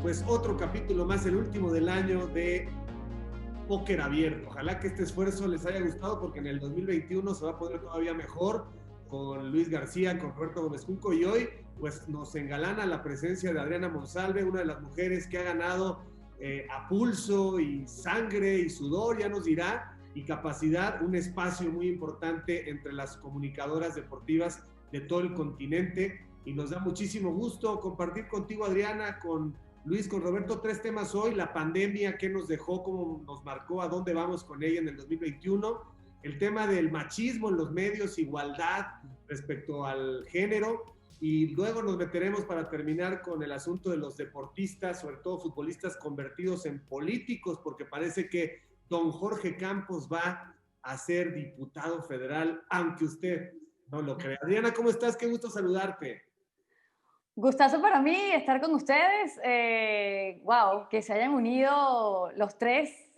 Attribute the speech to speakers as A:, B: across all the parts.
A: pues otro capítulo más, el último del año de Póker Abierto. Ojalá que este esfuerzo les haya gustado porque en el 2021 se va a poner todavía mejor con Luis García, con Roberto Gómez Junco, y hoy pues nos engalana la presencia de Adriana Monsalve, una de las mujeres que ha ganado a pulso y sangre y sudor, ya nos dirá, y capacidad, un espacio muy importante entre las comunicadoras deportivas de todo el continente, y nos da muchísimo gusto compartir contigo, Adriana, con Luis, con Roberto, tres temas hoy: la pandemia, qué nos dejó, cómo nos marcó, a dónde vamos con ella en el 2021, el tema del machismo en los medios, igualdad respecto al género, y luego nos meteremos para terminar con el asunto de los deportistas, sobre todo futbolistas convertidos en políticos, porque parece que don Jorge Campos va a ser diputado federal, aunque usted no lo crea. Adriana, ¿cómo estás? Qué gusto saludarte.
B: Gustazo para mí estar con ustedes. Wow, que se hayan unido los tres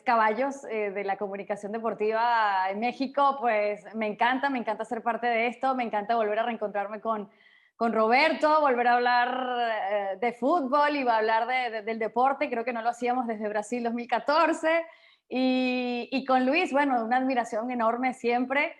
B: caballos de la comunicación deportiva en México, pues me encanta ser parte de esto, me encanta volver a reencontrarme con Roberto, volver a hablar de fútbol y va a hablar del deporte, creo que no lo hacíamos desde Brasil 2014, y con Luis, bueno, una admiración enorme siempre,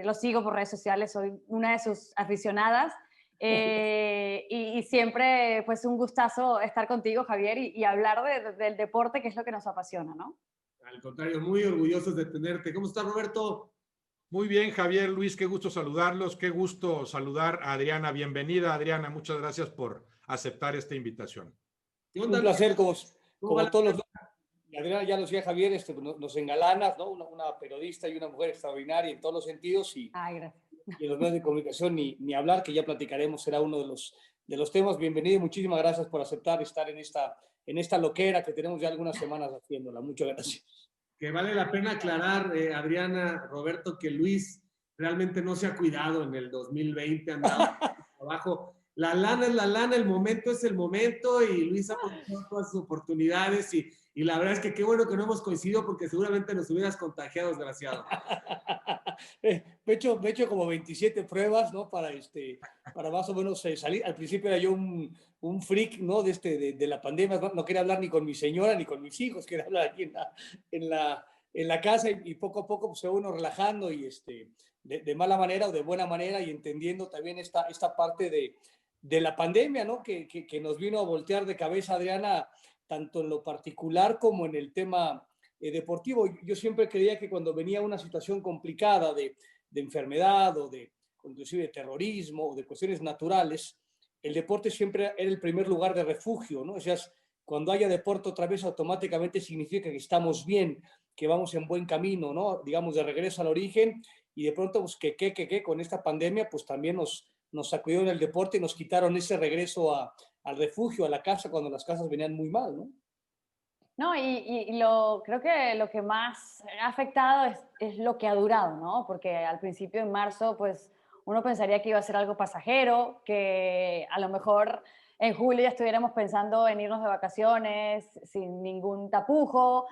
B: lo sigo por redes sociales, soy una de sus aficionadas. Y siempre, pues, un gustazo estar contigo, Javier, y hablar del deporte, que es lo que nos apasiona, ¿no?
A: Al contrario, muy orgullosos de tenerte. ¿Cómo estás, Roberto?
C: Muy bien, Javier, Luis, qué gusto saludarlos, qué gusto saludar a Adriana. Bienvenida, Adriana, muchas gracias por aceptar esta invitación.
A: ¿Qué onda,
D: Un
A: Luis?
D: placer,
A: ¿Cómo va
D: como
A: la-
D: todos los... Adriana, ya lo decía Javier, nos engalanas, ¿no? Una periodista y una mujer extraordinaria en todos los sentidos
B: Ay, gracias.
D: y en los medios de comunicación ni hablar, que ya platicaremos, será uno de los temas. Bienvenido y muchísimas gracias por aceptar estar en esta loquera que tenemos ya algunas semanas haciéndola. Muchas gracias.
A: Que vale la pena aclarar, Adriana, Roberto, que Luis realmente no se ha cuidado en el 2020, andaba abajo. La lana es la lana, el momento es el momento, y Luis ha aprovechado todas sus oportunidades, y la verdad es que qué bueno que no hemos coincidido porque seguramente nos hubieras contagiado, desgraciado.
D: Me he hecho como 27 pruebas, ¿no? Para más o menos salir. Al principio era yo un freak, ¿no? De la pandemia. No quería hablar ni con mi señora ni con mis hijos, quería hablar aquí en la casa y poco a poco pues, se va uno relajando y de mala manera o de buena manera y entendiendo también esta parte de la pandemia, ¿no? Que nos vino a voltear de cabeza, Adriana, tanto en lo particular como en el tema deportivo. Yo siempre creía que cuando venía una situación complicada de enfermedad o inclusive de terrorismo o de cuestiones naturales, el deporte siempre era el primer lugar de refugio, ¿no? O sea, cuando haya deporte otra vez automáticamente significa que estamos bien, que vamos en buen camino, ¿no? Digamos, de regreso al origen, y de pronto, pues, con esta pandemia, pues también nos sacudieron el deporte y nos quitaron ese regreso al refugio, a la casa, cuando las casas venían muy mal, ¿no?
B: No, creo que lo que más ha afectado es lo que ha durado, ¿no? Porque al principio, en marzo, pues uno pensaría que iba a ser algo pasajero, que a lo mejor en julio ya estuviéramos pensando en irnos de vacaciones sin ningún tapujo,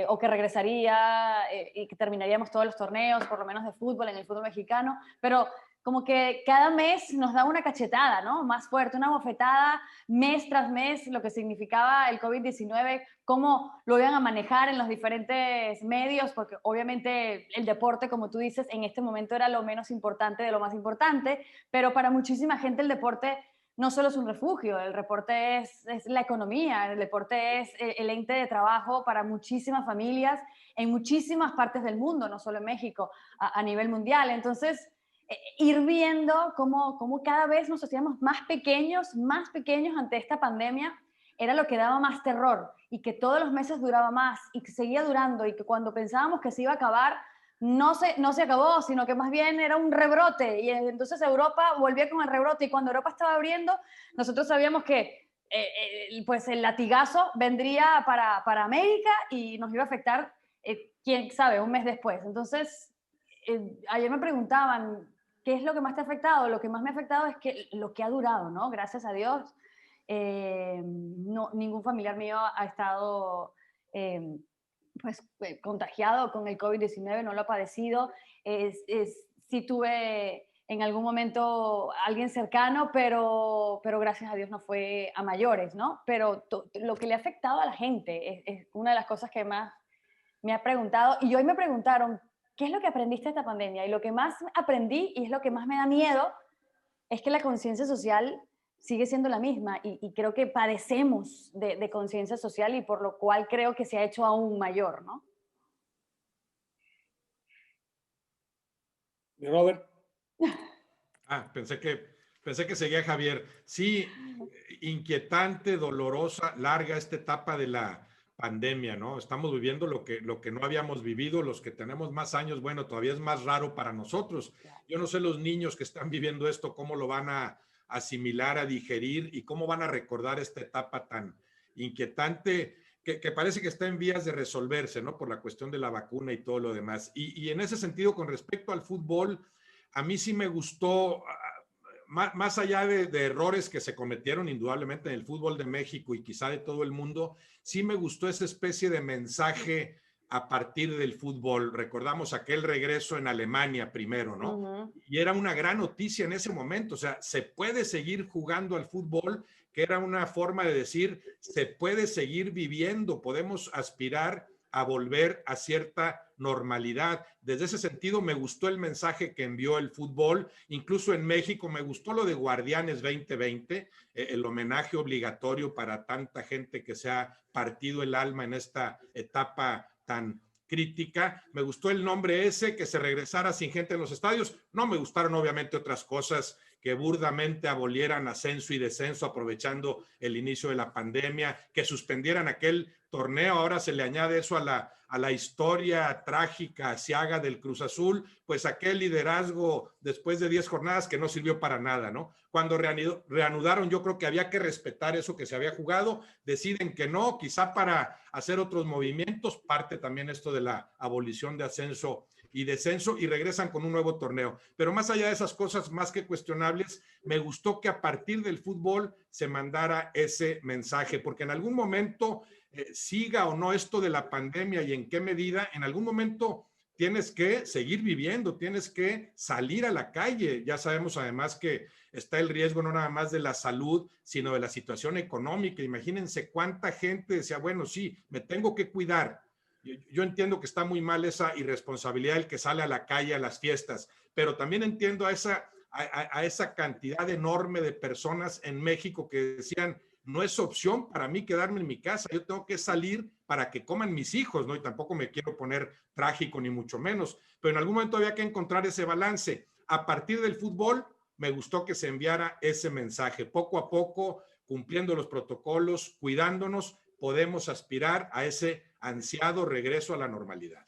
B: o que regresaría y que terminaríamos todos los torneos, por lo menos de fútbol, en el fútbol mexicano, pero como que cada mes nos da una cachetada, ¿no? Más fuerte, una bofetada mes tras mes, lo que significaba el COVID-19, cómo lo iban a manejar en los diferentes medios, porque obviamente el deporte, como tú dices, en este momento era lo menos importante de lo más importante, pero para muchísima gente el deporte no solo es un refugio, el deporte es la economía, el deporte es el ente de trabajo para muchísimas familias en muchísimas partes del mundo, no solo en México, a nivel mundial. Entonces, ir viendo cómo cada vez nos hacíamos más pequeños ante esta pandemia, era lo que daba más terror, y que todos los meses duraba más y que seguía durando, y que cuando pensábamos que se iba a acabar, no se acabó, sino que más bien era un rebrote, y entonces Europa volvía con el rebrote, y cuando Europa estaba abriendo, nosotros sabíamos que pues el latigazo vendría para América y nos iba a afectar, quién sabe, un mes después. Entonces, ayer me preguntaban, ¿qué es lo que más te ha afectado? Lo que más me ha afectado es que lo que ha durado, ¿no? Gracias a Dios, no, ningún familiar mío ha estado contagiado con el COVID-19, no lo ha padecido. Sí tuve en algún momento alguien cercano, pero gracias a Dios no fue a mayores, ¿no? Pero lo que le ha afectado a la gente es una de las cosas que más me ha preguntado, y hoy me preguntaron, ¿qué es lo que aprendiste de esta pandemia? Y lo que más aprendí, y es lo que más me da miedo, es que la conciencia social sigue siendo la misma, y creo que padecemos de conciencia social, y por lo cual creo que se ha hecho aún mayor, ¿no?
D: Robert.
C: Pensé que seguía Javier. Sí, inquietante, dolorosa, larga esta etapa de la pandemia, ¿no? Estamos viviendo lo que no habíamos vivido, los que tenemos más años, bueno, todavía es más raro para nosotros. Yo no sé los niños que están viviendo esto, cómo lo van a asimilar, a digerir y cómo van a recordar esta etapa tan inquietante que parece que está en vías de resolverse, ¿no? Por la cuestión de la vacuna y todo lo demás. Y en ese sentido, con respecto al fútbol, a mí sí me gustó, más allá de errores que se cometieron indudablemente en el fútbol de México y quizá de todo el mundo, sí me gustó esa especie de mensaje a partir del fútbol. Recordamos aquel regreso en Alemania primero, ¿no?
B: Uh-huh.
C: Y era una gran noticia en ese momento, o sea, se puede seguir jugando al fútbol, que era una forma de decir, se puede seguir viviendo, podemos aspirar a volver a cierta normalidad. Desde ese sentido, me gustó el mensaje que envió el fútbol. Incluso en México me gustó lo de Guardianes 2020, el homenaje obligatorio para tanta gente que se ha partido el alma en esta etapa tan crítica. Me gustó el nombre ese, que se regresara sin gente en los estadios. No me gustaron obviamente otras cosas, que burdamente abolieran ascenso y descenso aprovechando el inicio de la pandemia, que suspendieran aquel torneo. Ahora se le añade eso a la historia trágica, asiaga del Cruz Azul, pues aquel liderazgo después de 10 jornadas que no sirvió para nada, ¿no? Cuando reanudaron, yo creo que había que respetar eso que se había jugado, deciden que no, quizá para hacer otros movimientos, parte también esto de la abolición de ascenso y descenso, y regresan con un nuevo torneo. Pero más allá de esas cosas más que cuestionables, me gustó que a partir del fútbol se mandara ese mensaje, porque en algún momento, siga o no esto de la pandemia y en qué medida, en algún momento tienes que seguir viviendo, tienes que salir a la calle. Ya sabemos además que está el riesgo no nada más de la salud, sino de la situación económica. Imagínense cuánta gente decía, bueno, sí, me tengo que cuidar. Yo entiendo que está muy mal esa irresponsabilidad del que sale a la calle a las fiestas, pero también entiendo a esa cantidad enorme de personas en México que decían, no es opción para mí quedarme en mi casa, yo tengo que salir para que coman mis hijos, ¿no? Y tampoco me quiero poner trágico ni mucho menos, pero en algún momento había que encontrar ese balance. A partir del fútbol, me gustó que se enviara ese mensaje. Poco a poco, cumpliendo los protocolos, cuidándonos, podemos aspirar a ese ansiado regreso a la normalidad.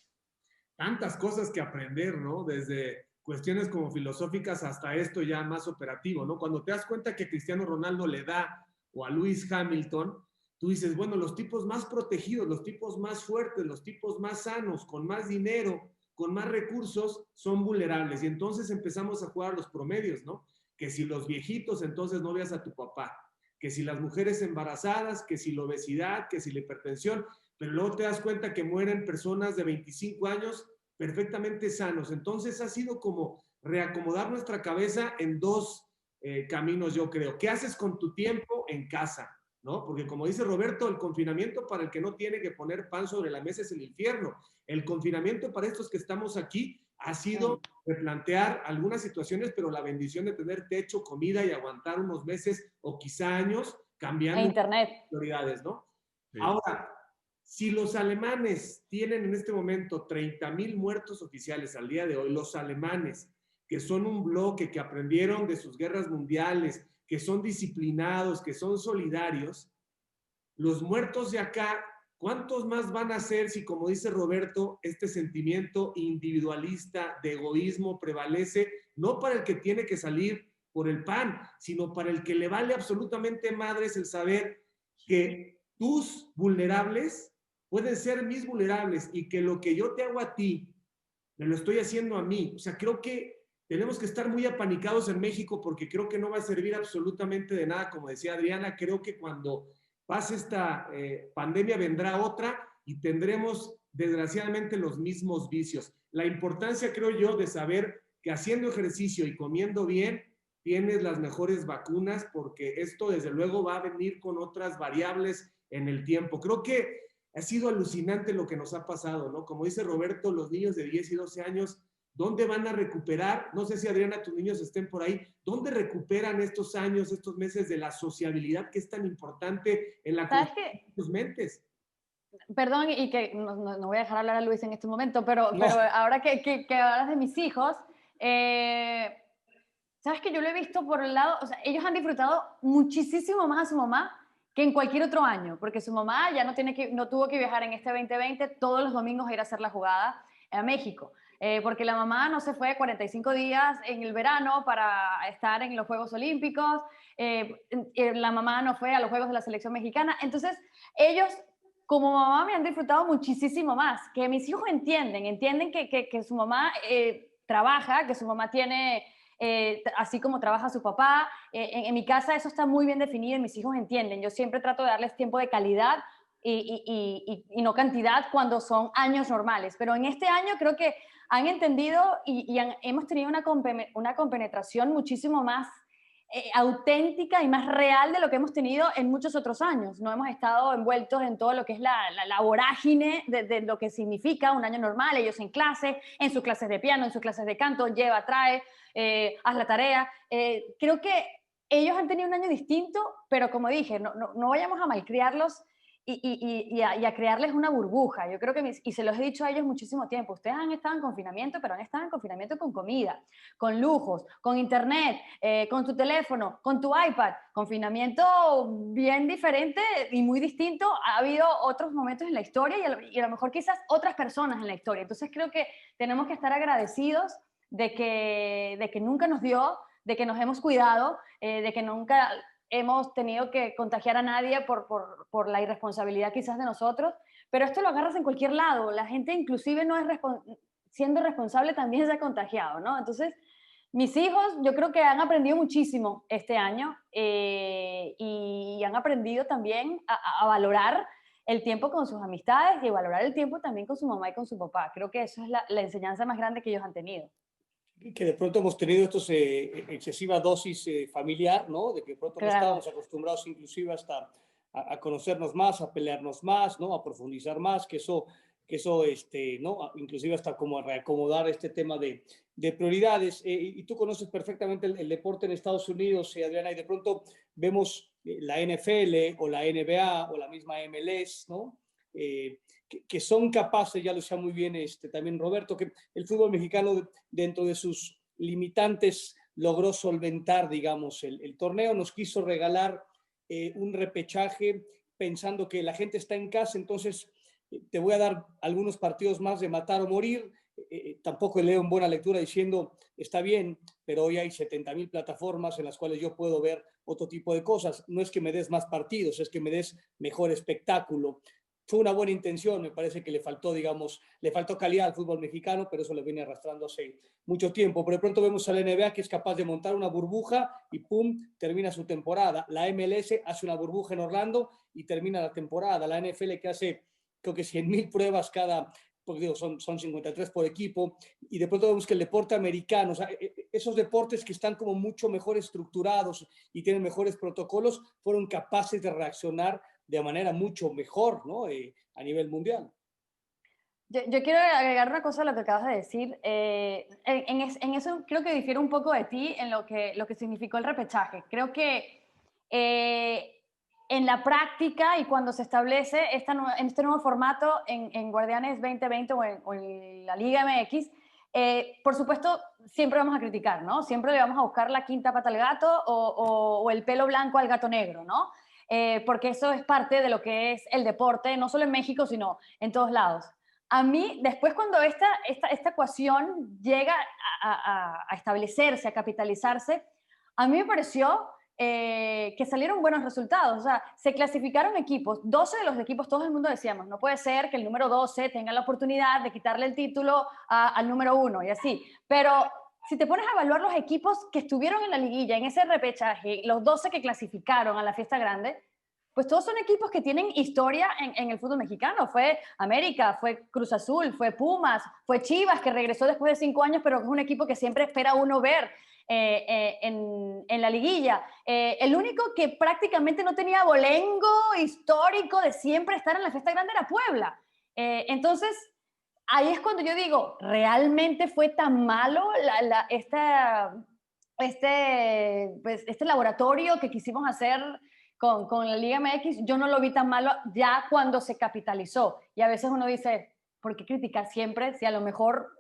A: Tantas cosas que aprender, ¿no? Desde cuestiones como filosóficas hasta esto ya más operativo, ¿no? Cuando te das cuenta que Cristiano Ronaldo le da, o a Lewis Hamilton, tú dices, bueno, los tipos más protegidos, los tipos más fuertes, los tipos más sanos, con más dinero, con más recursos, son vulnerables. Y entonces empezamos a jugar los promedios, ¿no? Que si los viejitos, entonces no veas a tu papá. Que si las mujeres embarazadas, que si la obesidad, que si la hipertensión. Pero luego te das cuenta que mueren personas de 25 años perfectamente sanos. Entonces ha sido como reacomodar nuestra cabeza en dos caminos, yo creo. ¿Qué haces con tu tiempo en casa? ¿No? Porque como dice Roberto, el confinamiento para el que no tiene que poner pan sobre la mesa es el infierno. El confinamiento para estos que estamos aquí ha sido replantear algunas situaciones, pero la bendición de tener techo, comida y aguantar unos meses o quizá años cambiando
B: internet.
A: prioridades, ¿no?
C: Sí.
A: Ahora, si los alemanes tienen en este momento 30,000 muertos oficiales al día de hoy, los alemanes, que son un bloque, que aprendieron de sus guerras mundiales, que son disciplinados, que son solidarios, los muertos de acá, ¿cuántos más van a ser si, como dice Roberto, este sentimiento individualista de egoísmo prevalece, no para el que tiene que salir por el pan, sino para el que le vale absolutamente madres el saber que tus vulnerables pueden ser mis vulnerables y que lo que yo te hago a ti, me lo estoy haciendo a mí? O sea, creo que tenemos que estar muy apanicados en México porque creo que no va a servir absolutamente de nada. Como decía Adriana, creo que cuando pase esta pandemia vendrá otra y tendremos desgraciadamente los mismos vicios. La importancia, creo yo, de saber que haciendo ejercicio y comiendo bien tienes las mejores vacunas, porque esto desde luego va a venir con otras variables en el tiempo. Creo que ha sido alucinante lo que nos ha pasado, ¿no? Como dice Roberto, los niños de 10 y 12 años, ¿dónde van a recuperar? No sé si, Adriana, tus niños estén por ahí. ¿Dónde recuperan estos años, estos meses de la sociabilidad que es tan importante en la construcción de sus mentes?
B: Perdón, y que no voy a dejar hablar a Luis en este momento, pero
D: No.
B: ahora que hablas de mis hijos, sabes que yo lo he visto por el lado, o sea, ellos han disfrutado muchísimo más a su mamá que en cualquier otro año, porque su mamá ya no tuvo que viajar en este 2020 todos los domingos a ir a hacer la jugada a México, porque la mamá no se fue 45 días en el verano para estar en los Juegos Olímpicos, la mamá no fue a los Juegos de la Selección Mexicana, entonces ellos como mamá me han disfrutado muchísimo más, que mis hijos entienden que su mamá trabaja, que su mamá tiene, así como trabaja su papá, en mi casa eso está muy bien definido y mis hijos entienden. Yo siempre trato de darles tiempo de calidad y no cantidad cuando son años normales, pero en este año creo que han entendido hemos tenido una compenetración muchísimo más auténtica y más real de lo que hemos tenido en muchos otros años. No hemos estado envueltos en todo lo que es la vorágine de lo que significa un año normal, ellos en clase, en sus clases de piano, en sus clases de canto, lleva, trae, haz la tarea. Creo que ellos han tenido un año distinto, pero como dije, no vayamos a malcriarlos y a crearles una burbuja. Yo creo que, y se los he dicho a ellos muchísimo tiempo, ustedes han estado en confinamiento, pero han estado en confinamiento con comida, con lujos, con internet, con tu teléfono, con tu iPad, confinamiento bien diferente y muy distinto. Ha habido otros momentos en la historia y a lo mejor quizás otras personas en la historia. Entonces creo que tenemos que estar agradecidos de que nunca nos dio, de que nos hemos cuidado, de que nunca hemos tenido que contagiar a nadie por la irresponsabilidad quizás de nosotros, pero esto lo agarras en cualquier lado, la gente inclusive no es siendo responsable también se ha contagiado, ¿no? Entonces, mis hijos yo creo que han aprendido muchísimo este año y han aprendido también a valorar el tiempo con sus amistades y valorar el tiempo también con su mamá y con su papá. Creo que eso es la enseñanza más grande que ellos han tenido.
D: Que de pronto hemos tenido estos excesiva dosis familiar, ¿no? De que de pronto no estábamos acostumbrados inclusive hasta a conocernos más, a pelearnos más, ¿no? A profundizar más, que eso ¿no? Inclusive hasta como a reacomodar este tema de prioridades. Y tú conoces perfectamente el deporte en Estados Unidos, Adriana, y de pronto vemos la NFL o la NBA o la misma MLS, ¿no? Que son capaces, ya lo decía muy bien también Roberto, que el fútbol mexicano dentro de sus limitantes logró solventar, digamos, el torneo, nos quiso regalar un repechaje pensando que la gente está en casa, entonces te voy a dar algunos partidos más de matar o morir. Tampoco leo en buena lectura diciendo está bien, pero hoy hay 70,000 plataformas en las cuales yo puedo ver otro tipo de cosas. No es que me des más partidos, es que me des mejor espectáculo. Fue una buena intención, me parece que le faltó calidad al fútbol mexicano, pero eso lo viene arrastrando hace mucho tiempo. Pero de pronto vemos a la NBA que es capaz de montar una burbuja y ¡pum!, termina su temporada. La MLS hace una burbuja en Orlando y termina la temporada. La NFL que hace, creo que 100,000 pruebas porque digo, son 53 por equipo, y de pronto vemos que el deporte americano, o sea, esos deportes que están como mucho mejor estructurados y tienen mejores protocolos, fueron capaces de reaccionar de manera mucho mejor, ¿no? A nivel mundial.
B: Yo quiero agregar una cosa a lo que acabas de decir. En eso creo que difiere un poco de ti en lo que significó el repechaje. Creo que en la práctica y cuando se establece en este nuevo formato en Guardianes 2020 o en la Liga MX, por supuesto, siempre vamos a criticar, ¿no? Siempre le vamos a buscar la quinta pata al gato o el pelo blanco al gato negro, ¿no? Porque eso es parte de lo que es el deporte, no solo en México, sino en todos lados. A mí, después cuando esta ecuación llega a establecerse, a capitalizarse, a mí me pareció que salieron buenos resultados. O sea, se clasificaron equipos, 12 de los equipos, todo el mundo decíamos, no puede ser que el número 12 tenga la oportunidad de quitarle el título al número 1 y así. Pero si te pones a evaluar los equipos que estuvieron en la liguilla, en ese repechaje, los 12 que clasificaron a la fiesta grande, pues todos son equipos que tienen historia en el fútbol mexicano. Fue América, fue Cruz Azul, fue Pumas, fue Chivas, que regresó después de 5 años, pero es un equipo que siempre espera uno ver en la liguilla. El único que prácticamente no tenía abolengo histórico de siempre estar en la fiesta grande era Puebla. Entonces, ahí es cuando yo digo, ¿realmente fue tan malo este laboratorio que quisimos hacer con la Liga MX? Yo no lo vi tan malo ya cuando se capitalizó. Y a veces uno dice, ¿por qué criticar siempre si a lo mejor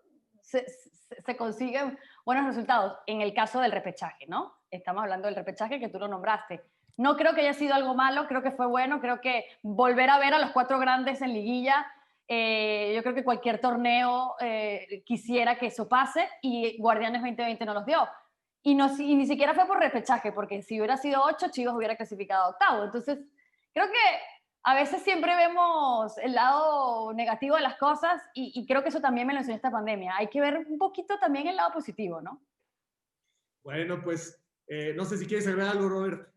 B: se consiguen buenos resultados? En el caso del repechaje, ¿no? Estamos hablando del repechaje que tú lo nombraste. No creo que haya sido algo malo, creo que fue bueno, creo que volver a ver a los 4 grandes en liguilla, yo creo que cualquier torneo quisiera que eso pase, y Guardianes 2020 no los dio. Y ni siquiera fue por repechaje, porque si hubiera sido 8, Chivas hubiera clasificado a 8º. Entonces, creo que a veces siempre vemos el lado negativo de las cosas, y creo que eso también me lo enseñó esta pandemia. Hay que ver un poquito también el lado positivo, ¿no?
A: Bueno, pues no sé si quieres agregar algo, Robert.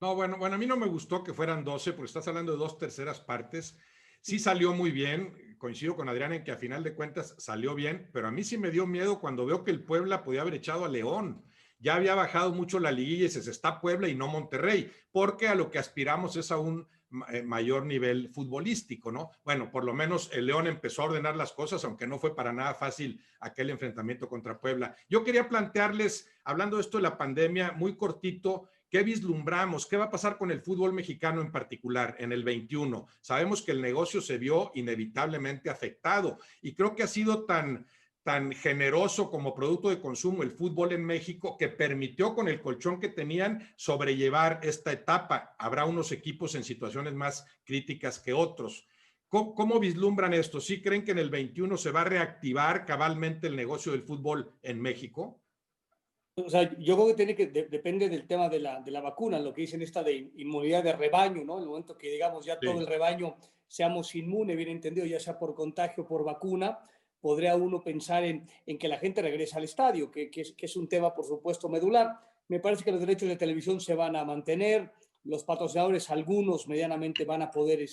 C: No, bueno, a mí no me gustó que fueran 12, porque estás hablando de 2/3 partes. Sí salió muy bien, coincido con Adrián en que a final de cuentas salió bien, pero a mí sí me dio miedo cuando veo que el Puebla podía haber echado a León. Ya había bajado mucho la liguilla y se está Puebla y no Monterrey, porque a lo que aspiramos es a un mayor nivel futbolístico, ¿no? Bueno, por lo menos el León empezó a ordenar las cosas, aunque no fue para nada fácil aquel enfrentamiento contra Puebla. Yo quería plantearles, hablando de esto de la pandemia, muy cortito, ¿qué vislumbramos? ¿Qué va a pasar con el fútbol mexicano en particular en el 21? Sabemos que el negocio se vio inevitablemente afectado, y creo que ha sido tan generoso como producto de consumo el fútbol en México, que permitió, con el colchón que tenían, sobrellevar esta etapa. Habrá unos equipos en situaciones más críticas que otros. ¿Cómo vislumbran esto? ¿Sí creen que en el 21 se va a reactivar cabalmente el negocio del fútbol en México?
D: O sea, yo creo que depende del tema de la vacuna, lo que dicen esta de inmunidad de rebaño, ¿no? En el momento que, digamos, ya todo el rebaño seamos inmune, bien entendido, ya sea por contagio o por vacuna, podría uno pensar en que la gente regrese al estadio, que es un tema, por supuesto, medular. Me parece que los derechos de televisión se van a mantener, los patrocinadores, algunos medianamente van a poder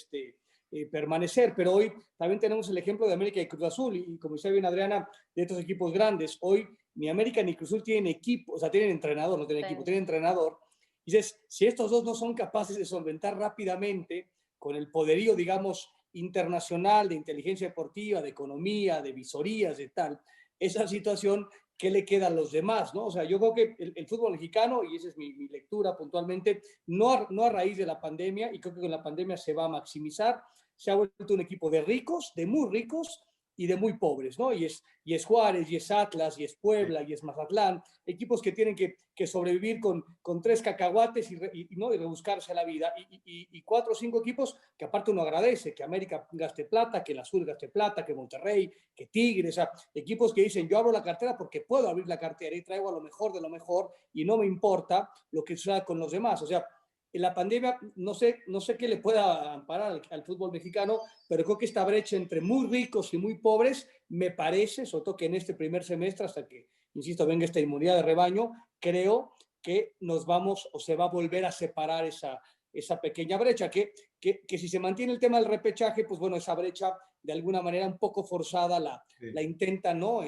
D: permanecer, pero hoy también tenemos el ejemplo de América y Cruz Azul, y como decía bien Adriana, de estos equipos grandes. Hoy ni América ni Cruz Azul tienen equipo, o sea, tienen entrenador, no tienen equipo, tienen entrenador. Y dices, si estos dos no son capaces de solventar rápidamente con el poderío, digamos, internacional de inteligencia deportiva, de economía, de visorías, de tal, esa situación, ¿qué le queda a los demás? ¿No? O sea, yo creo que el fútbol mexicano, y esa es mi lectura puntualmente, no a raíz de la pandemia, y creo que con la pandemia se va a maximizar, se ha vuelto un equipo de ricos, de muy ricos, y de muy pobres, ¿no? Y es Juárez, y es Atlas, y es Puebla, y es Mazatlán, equipos que tienen que sobrevivir con 3 cacahuates ¿no? Y rebuscarse la vida, y 4 o 5 equipos que aparte uno agradece, que América gaste plata, que el Azul gaste plata, que Monterrey, que Tigres, o sea, equipos que dicen, yo abro la cartera porque puedo abrir la cartera y traigo a lo mejor de lo mejor, y no me importa lo que suceda con los demás. O sea, en la pandemia no sé qué le pueda amparar al fútbol mexicano, pero creo que esta brecha entre muy ricos y muy pobres, me parece, sobre todo que en este primer semestre, hasta que, insisto, venga esta inmunidad de rebaño, creo que nos vamos o se va a volver a separar esa pequeña brecha, que si se mantiene el tema del repechaje, pues bueno, esa brecha de alguna manera un poco forzada la intenta, ¿no?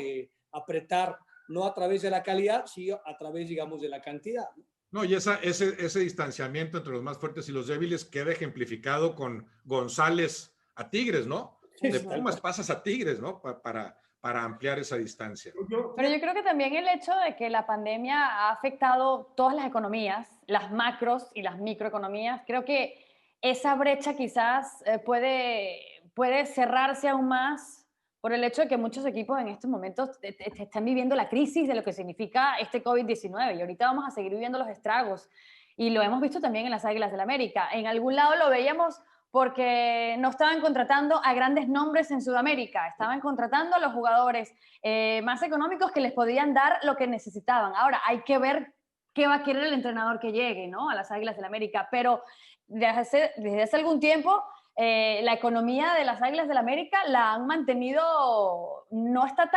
D: Apretar, no a través de la calidad, sino a través, digamos, de la cantidad, ¿no?
C: No, y ese distanciamiento entre los más fuertes y los débiles queda ejemplificado con González a Tigres, ¿no? De Pumas pasas a Tigres, ¿no? Para ampliar esa distancia.
B: Pero yo creo que también el hecho de que la pandemia ha afectado todas las economías, las macros y las microeconomías, creo que esa brecha quizás puede cerrarse aún más por el hecho de que muchos equipos en estos momentos están viviendo la crisis de lo que significa este COVID-19, y ahorita vamos a seguir viviendo los estragos, y lo hemos visto también en las Águilas del América. En algún lado lo veíamos porque no estaban contratando a grandes nombres en Sudamérica, estaban contratando a los jugadores más económicos que les podían dar lo que necesitaban. Ahora hay que ver qué va a querer el entrenador que llegue, ¿no?, a las Águilas del América, pero desde hace algún tiempo la economía de las Águilas del América la han mantenido, no está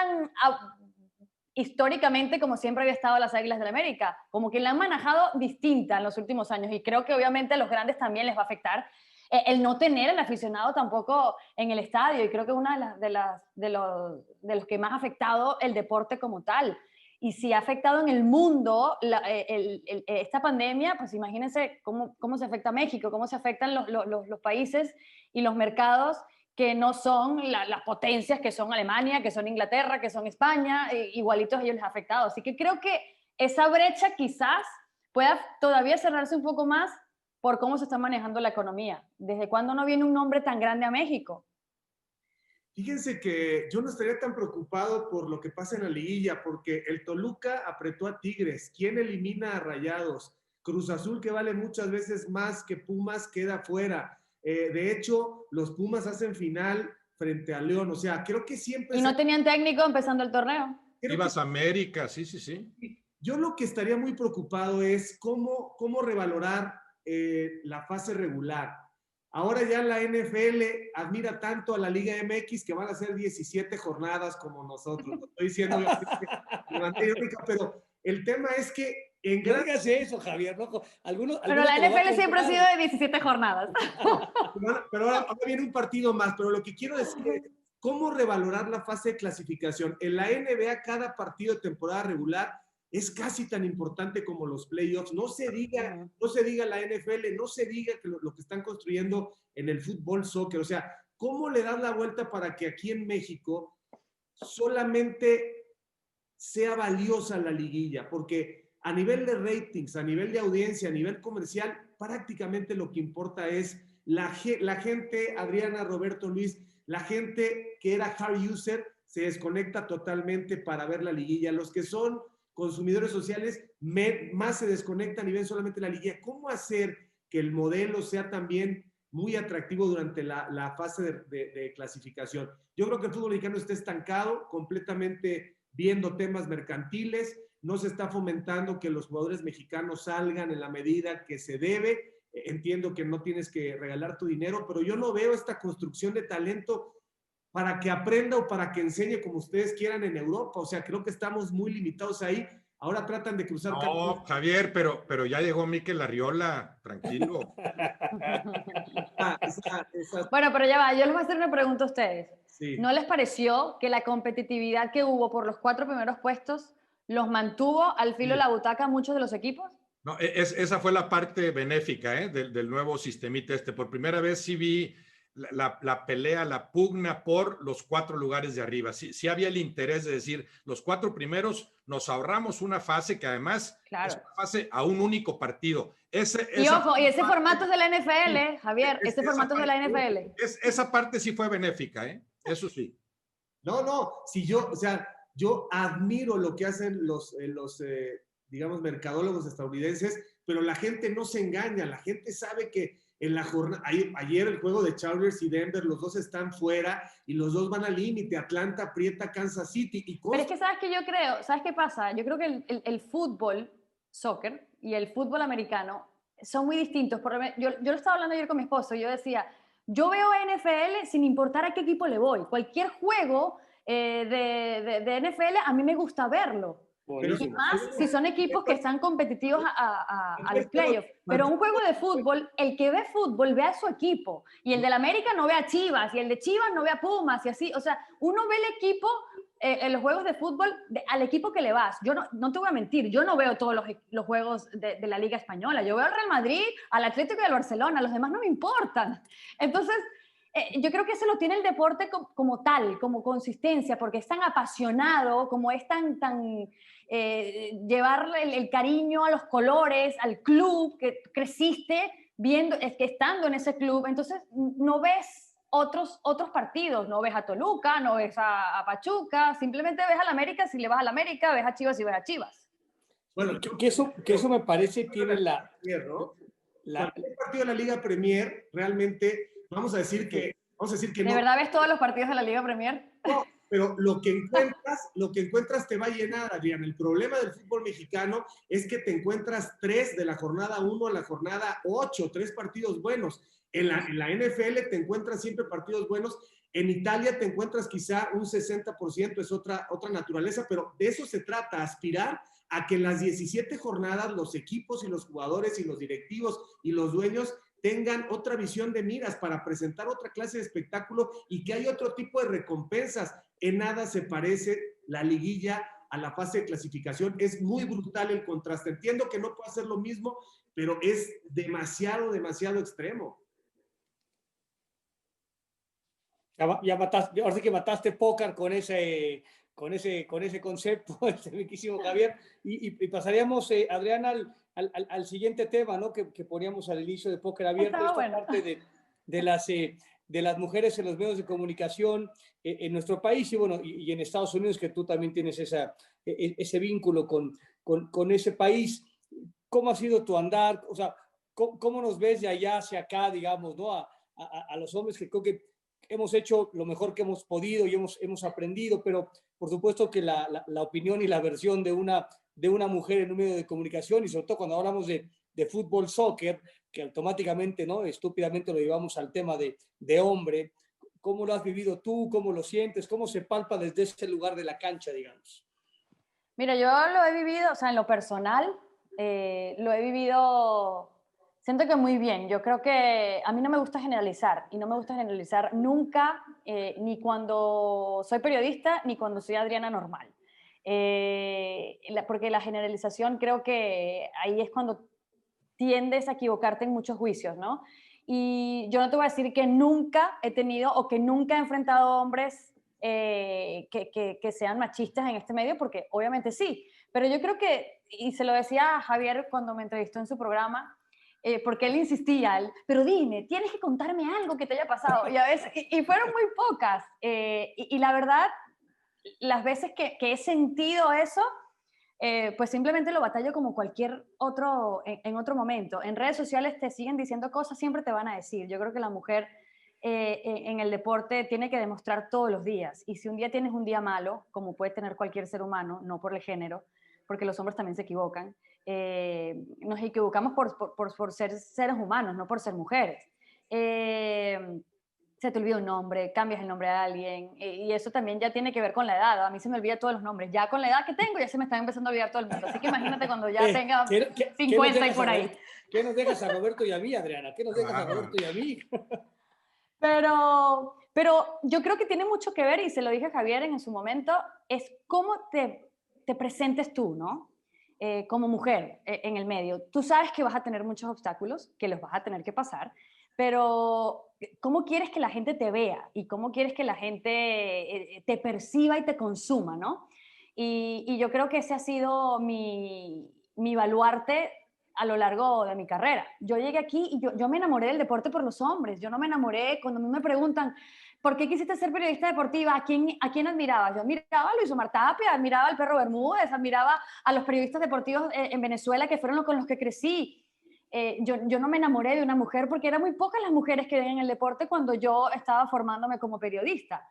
B: históricamente como siempre había estado las Águilas del América, como que la han manejado distinta en los últimos años y creo que obviamente a los grandes también les va a afectar el no tener el aficionado tampoco en el estadio, y creo que una de los que más ha afectado el deporte como tal. Y si ha afectado en el mundo esta pandemia, pues imagínense cómo se afecta a México, cómo se afectan los países y los mercados que no son las potencias que son Alemania, que son Inglaterra, que son España, igualitos ellos les ha afectado. Así que creo que esa brecha quizás pueda todavía cerrarse un poco más por cómo se está manejando la economía. ¿Desde cuándo no viene un nombre tan grande a México?
A: Fíjense que yo no estaría tan preocupado por lo que pasa en la liguilla, porque el Toluca apretó a Tigres. ¿Quién elimina a Rayados? Cruz Azul, que vale muchas veces más que Pumas, queda fuera. De hecho, los Pumas hacen final frente a León. O sea, creo que siempre...
B: Y no tenían técnico empezando el torneo.
C: Ibas a América, sí.
A: Yo lo que estaría muy preocupado es cómo revalorar la fase regular. Ahora ya la NFL admira tanto a la Liga MX que van a ser 17 jornadas como nosotros. Lo estoy diciendo, pero el tema es que en
D: gran... No digas eso, Javier. No,
B: pero la NFL siempre ha sido de 17 jornadas.
A: Pero ahora viene un partido más. Pero lo que quiero decir es cómo revalorar la fase de clasificación. En la NBA, cada partido de temporada regular es casi tan importante como los playoffs. No se diga la NFL, no se diga que lo que están construyendo en el fútbol, soccer. O sea, ¿cómo le das la vuelta para que aquí en México solamente sea valiosa la liguilla? Porque a nivel de ratings, a nivel de audiencia, a nivel comercial, prácticamente lo que importa es la gente, Adriana, Roberto, Luis, la gente que era hard user se desconecta totalmente para ver la liguilla. Los que son consumidores sociales más se desconectan y ven solamente la liguilla. ¿Cómo hacer que el modelo sea también muy atractivo durante la fase de clasificación? Yo creo que el fútbol mexicano está estancado, completamente viendo temas mercantiles, no se está fomentando que los jugadores mexicanos salgan en la medida que se debe. Entiendo que no tienes que regalar tu dinero, pero yo no veo esta construcción de talento para que aprenda o para que enseñe como ustedes quieran en Europa. O sea, creo que estamos muy limitados ahí. Ahora tratan de cruzar...
C: No, Javier, pero ya llegó Mikel Arriola, tranquilo.
B: Bueno, pero ya va, yo les voy a hacer una pregunta a ustedes.
A: Sí.
B: ¿No les pareció que la competitividad que hubo por los 4 primeros puestos los mantuvo al filo de la butaca a muchos de los equipos?
C: No, esa fue la parte benéfica del nuevo sistemita este. Por primera vez sí vi la pelea, la pugna por los 4 lugares de arriba. Sí había el interés de decir, los 4 primeros nos ahorramos una fase que además es una fase a un único partido.
B: Y ojo, y ese formato es de la NFL, Javier, ese formato es de la NFL.
C: Esa parte sí fue benéfica, eso sí.
A: No, si yo admiro lo que hacen los digamos, mercadólogos estadounidenses, pero la gente no se engaña, la gente sabe que en la jornada, ayer el juego de Chargers y Denver, los dos están fuera y los dos van al límite. Atlanta aprieta Kansas City.
B: Pero es que ¿sabes qué yo creo? ¿Sabes qué pasa? Yo creo que el fútbol, soccer, y el fútbol americano son muy distintos. Yo lo estaba hablando ayer con mi esposo, yo decía, yo veo NFL sin importar a qué equipo le voy. Cualquier juego de NFL a mí me gusta verlo. Y más si son equipos que están competitivos a los playoffs. Pero un juego de fútbol, el que ve fútbol ve a su equipo. Y el del América no ve a Chivas. Y el de Chivas no ve a Pumas. Y así. O sea, uno ve el equipo en los juegos de fútbol al equipo que le vas. Yo no te voy a mentir. Yo no veo todos los juegos de la Liga Española. Yo veo al Real Madrid, al Atlético y al Barcelona. Los demás no me importan. Entonces... yo creo que eso lo tiene el deporte como tal, como consistencia, porque es tan apasionado, como es tan llevarle el cariño a los colores, al club que creciste estando en ese club. Entonces no ves otros partidos, no ves a Toluca, no ves a Pachuca, simplemente ves al América si le vas al América, ves a Chivas si ves a Chivas.
D: Bueno, que eso me parece tiene el
A: partido de la Liga Premier realmente... Vamos a decir que no.
B: ¿De verdad ves todos los partidos de la Liga Premier?
A: No, pero lo que encuentras te va a llenar, Adrián. El problema del fútbol mexicano es que te encuentras 3 de la jornada 1 a la jornada 8, 3 partidos buenos. En la NFL te encuentras siempre partidos buenos. En Italia te encuentras quizá un 60%, es otra naturaleza, pero de eso se trata, aspirar a que en las 17 jornadas los equipos y los jugadores y los directivos y los dueños tengan otra visión de miras para presentar otra clase de espectáculo y que haya otro tipo de recompensas. En nada se parece la liguilla a la fase de clasificación. Es muy brutal el contraste. Entiendo que no puede hacer lo mismo, pero es demasiado, demasiado extremo.
D: Ya mataste, ahora sí que mataste póker con ese concepto, riquísimo Javier. Y pasaríamos, Adriana, al siguiente tema, ¿no? Que poníamos al inicio de Póker Abierto,
B: Estaba
D: esta
B: bueno.
D: parte de las mujeres en los medios de comunicación en nuestro país y, bueno, y en Estados Unidos, que tú también tienes ese vínculo con ese país. ¿Cómo ha sido tu andar? O sea, ¿cómo nos ves de allá hacia acá, digamos, ¿no? A los hombres que creo que hemos hecho lo mejor que hemos podido y hemos aprendido, pero por supuesto que la opinión y la versión de una mujer en un medio de comunicación, y sobre todo cuando hablamos de fútbol, soccer, que automáticamente, ¿no? Estúpidamente lo llevamos al tema de hombre. ¿Cómo lo has vivido tú? ¿Cómo lo sientes? ¿Cómo se palpa desde ese lugar de la cancha, digamos?
B: Mira, yo lo he vivido, o sea, en lo personal, lo he vivido, siento que muy bien. Yo creo que a mí no me gusta generalizar y no me gusta generalizar nunca, ni cuando soy periodista, ni cuando soy Adriana normal. Porque la generalización creo que ahí es cuando tiendes a equivocarte en muchos juicios, ¿no? Y yo no te voy a decir que nunca he tenido o que nunca he enfrentado hombres que sean machistas en este medio, porque obviamente sí, pero yo creo que, y se lo decía a Javier cuando me entrevistó en su programa, porque él insistía, pero dime, tienes que contarme algo que te haya pasado, y a veces, y fueron muy pocas, y la verdad, las veces que he sentido eso, pues simplemente lo batallo como cualquier otro, en otro momento. En redes sociales te siguen diciendo cosas, siempre te van a decir. Yo creo que la mujer en el deporte tiene que demostrar todos los días. Y si un día tienes un día malo, como puede tener cualquier ser humano, no por el género, porque los hombres también se equivocan, nos equivocamos por ser seres humanos, no por ser mujeres. Se te olvida un nombre, cambias el nombre de alguien, y eso también ya tiene que ver con la edad. A mí se me olvida todos los nombres. Ya con la edad que tengo, ya se me está empezando a olvidar todo el mundo. Así que imagínate cuando ya tenga 50 y por ahí.
D: ¿Qué nos dejas a Roberto y a mí, Adriana? ¿Qué nos dejas a Roberto y a mí?
B: Pero yo creo que tiene mucho que ver, y se lo dije a Javier en su momento, es cómo te presentes tú, ¿no? Como mujer en el medio. Tú sabes que vas a tener muchos obstáculos, que los vas a tener que pasar, pero ¿cómo quieres que la gente te vea? Y cómo quieres que la gente te perciba y te consuma, ¿no? Y yo creo que ese ha sido mi baluarte a lo largo de mi carrera. Yo llegué aquí y yo me enamoré del deporte por los hombres. Yo no me enamoré, cuando a mí me preguntan, ¿por qué quisiste ser periodista deportiva? ¿A quién admirabas? Yo admiraba a Luis Omar Tapia, admiraba al Perro Bermúdez, admiraba a los periodistas deportivos en Venezuela, que fueron con los que crecí. Yo no me enamoré de una mujer porque eran muy pocas las mujeres que ven en el deporte cuando yo estaba formándome como periodista.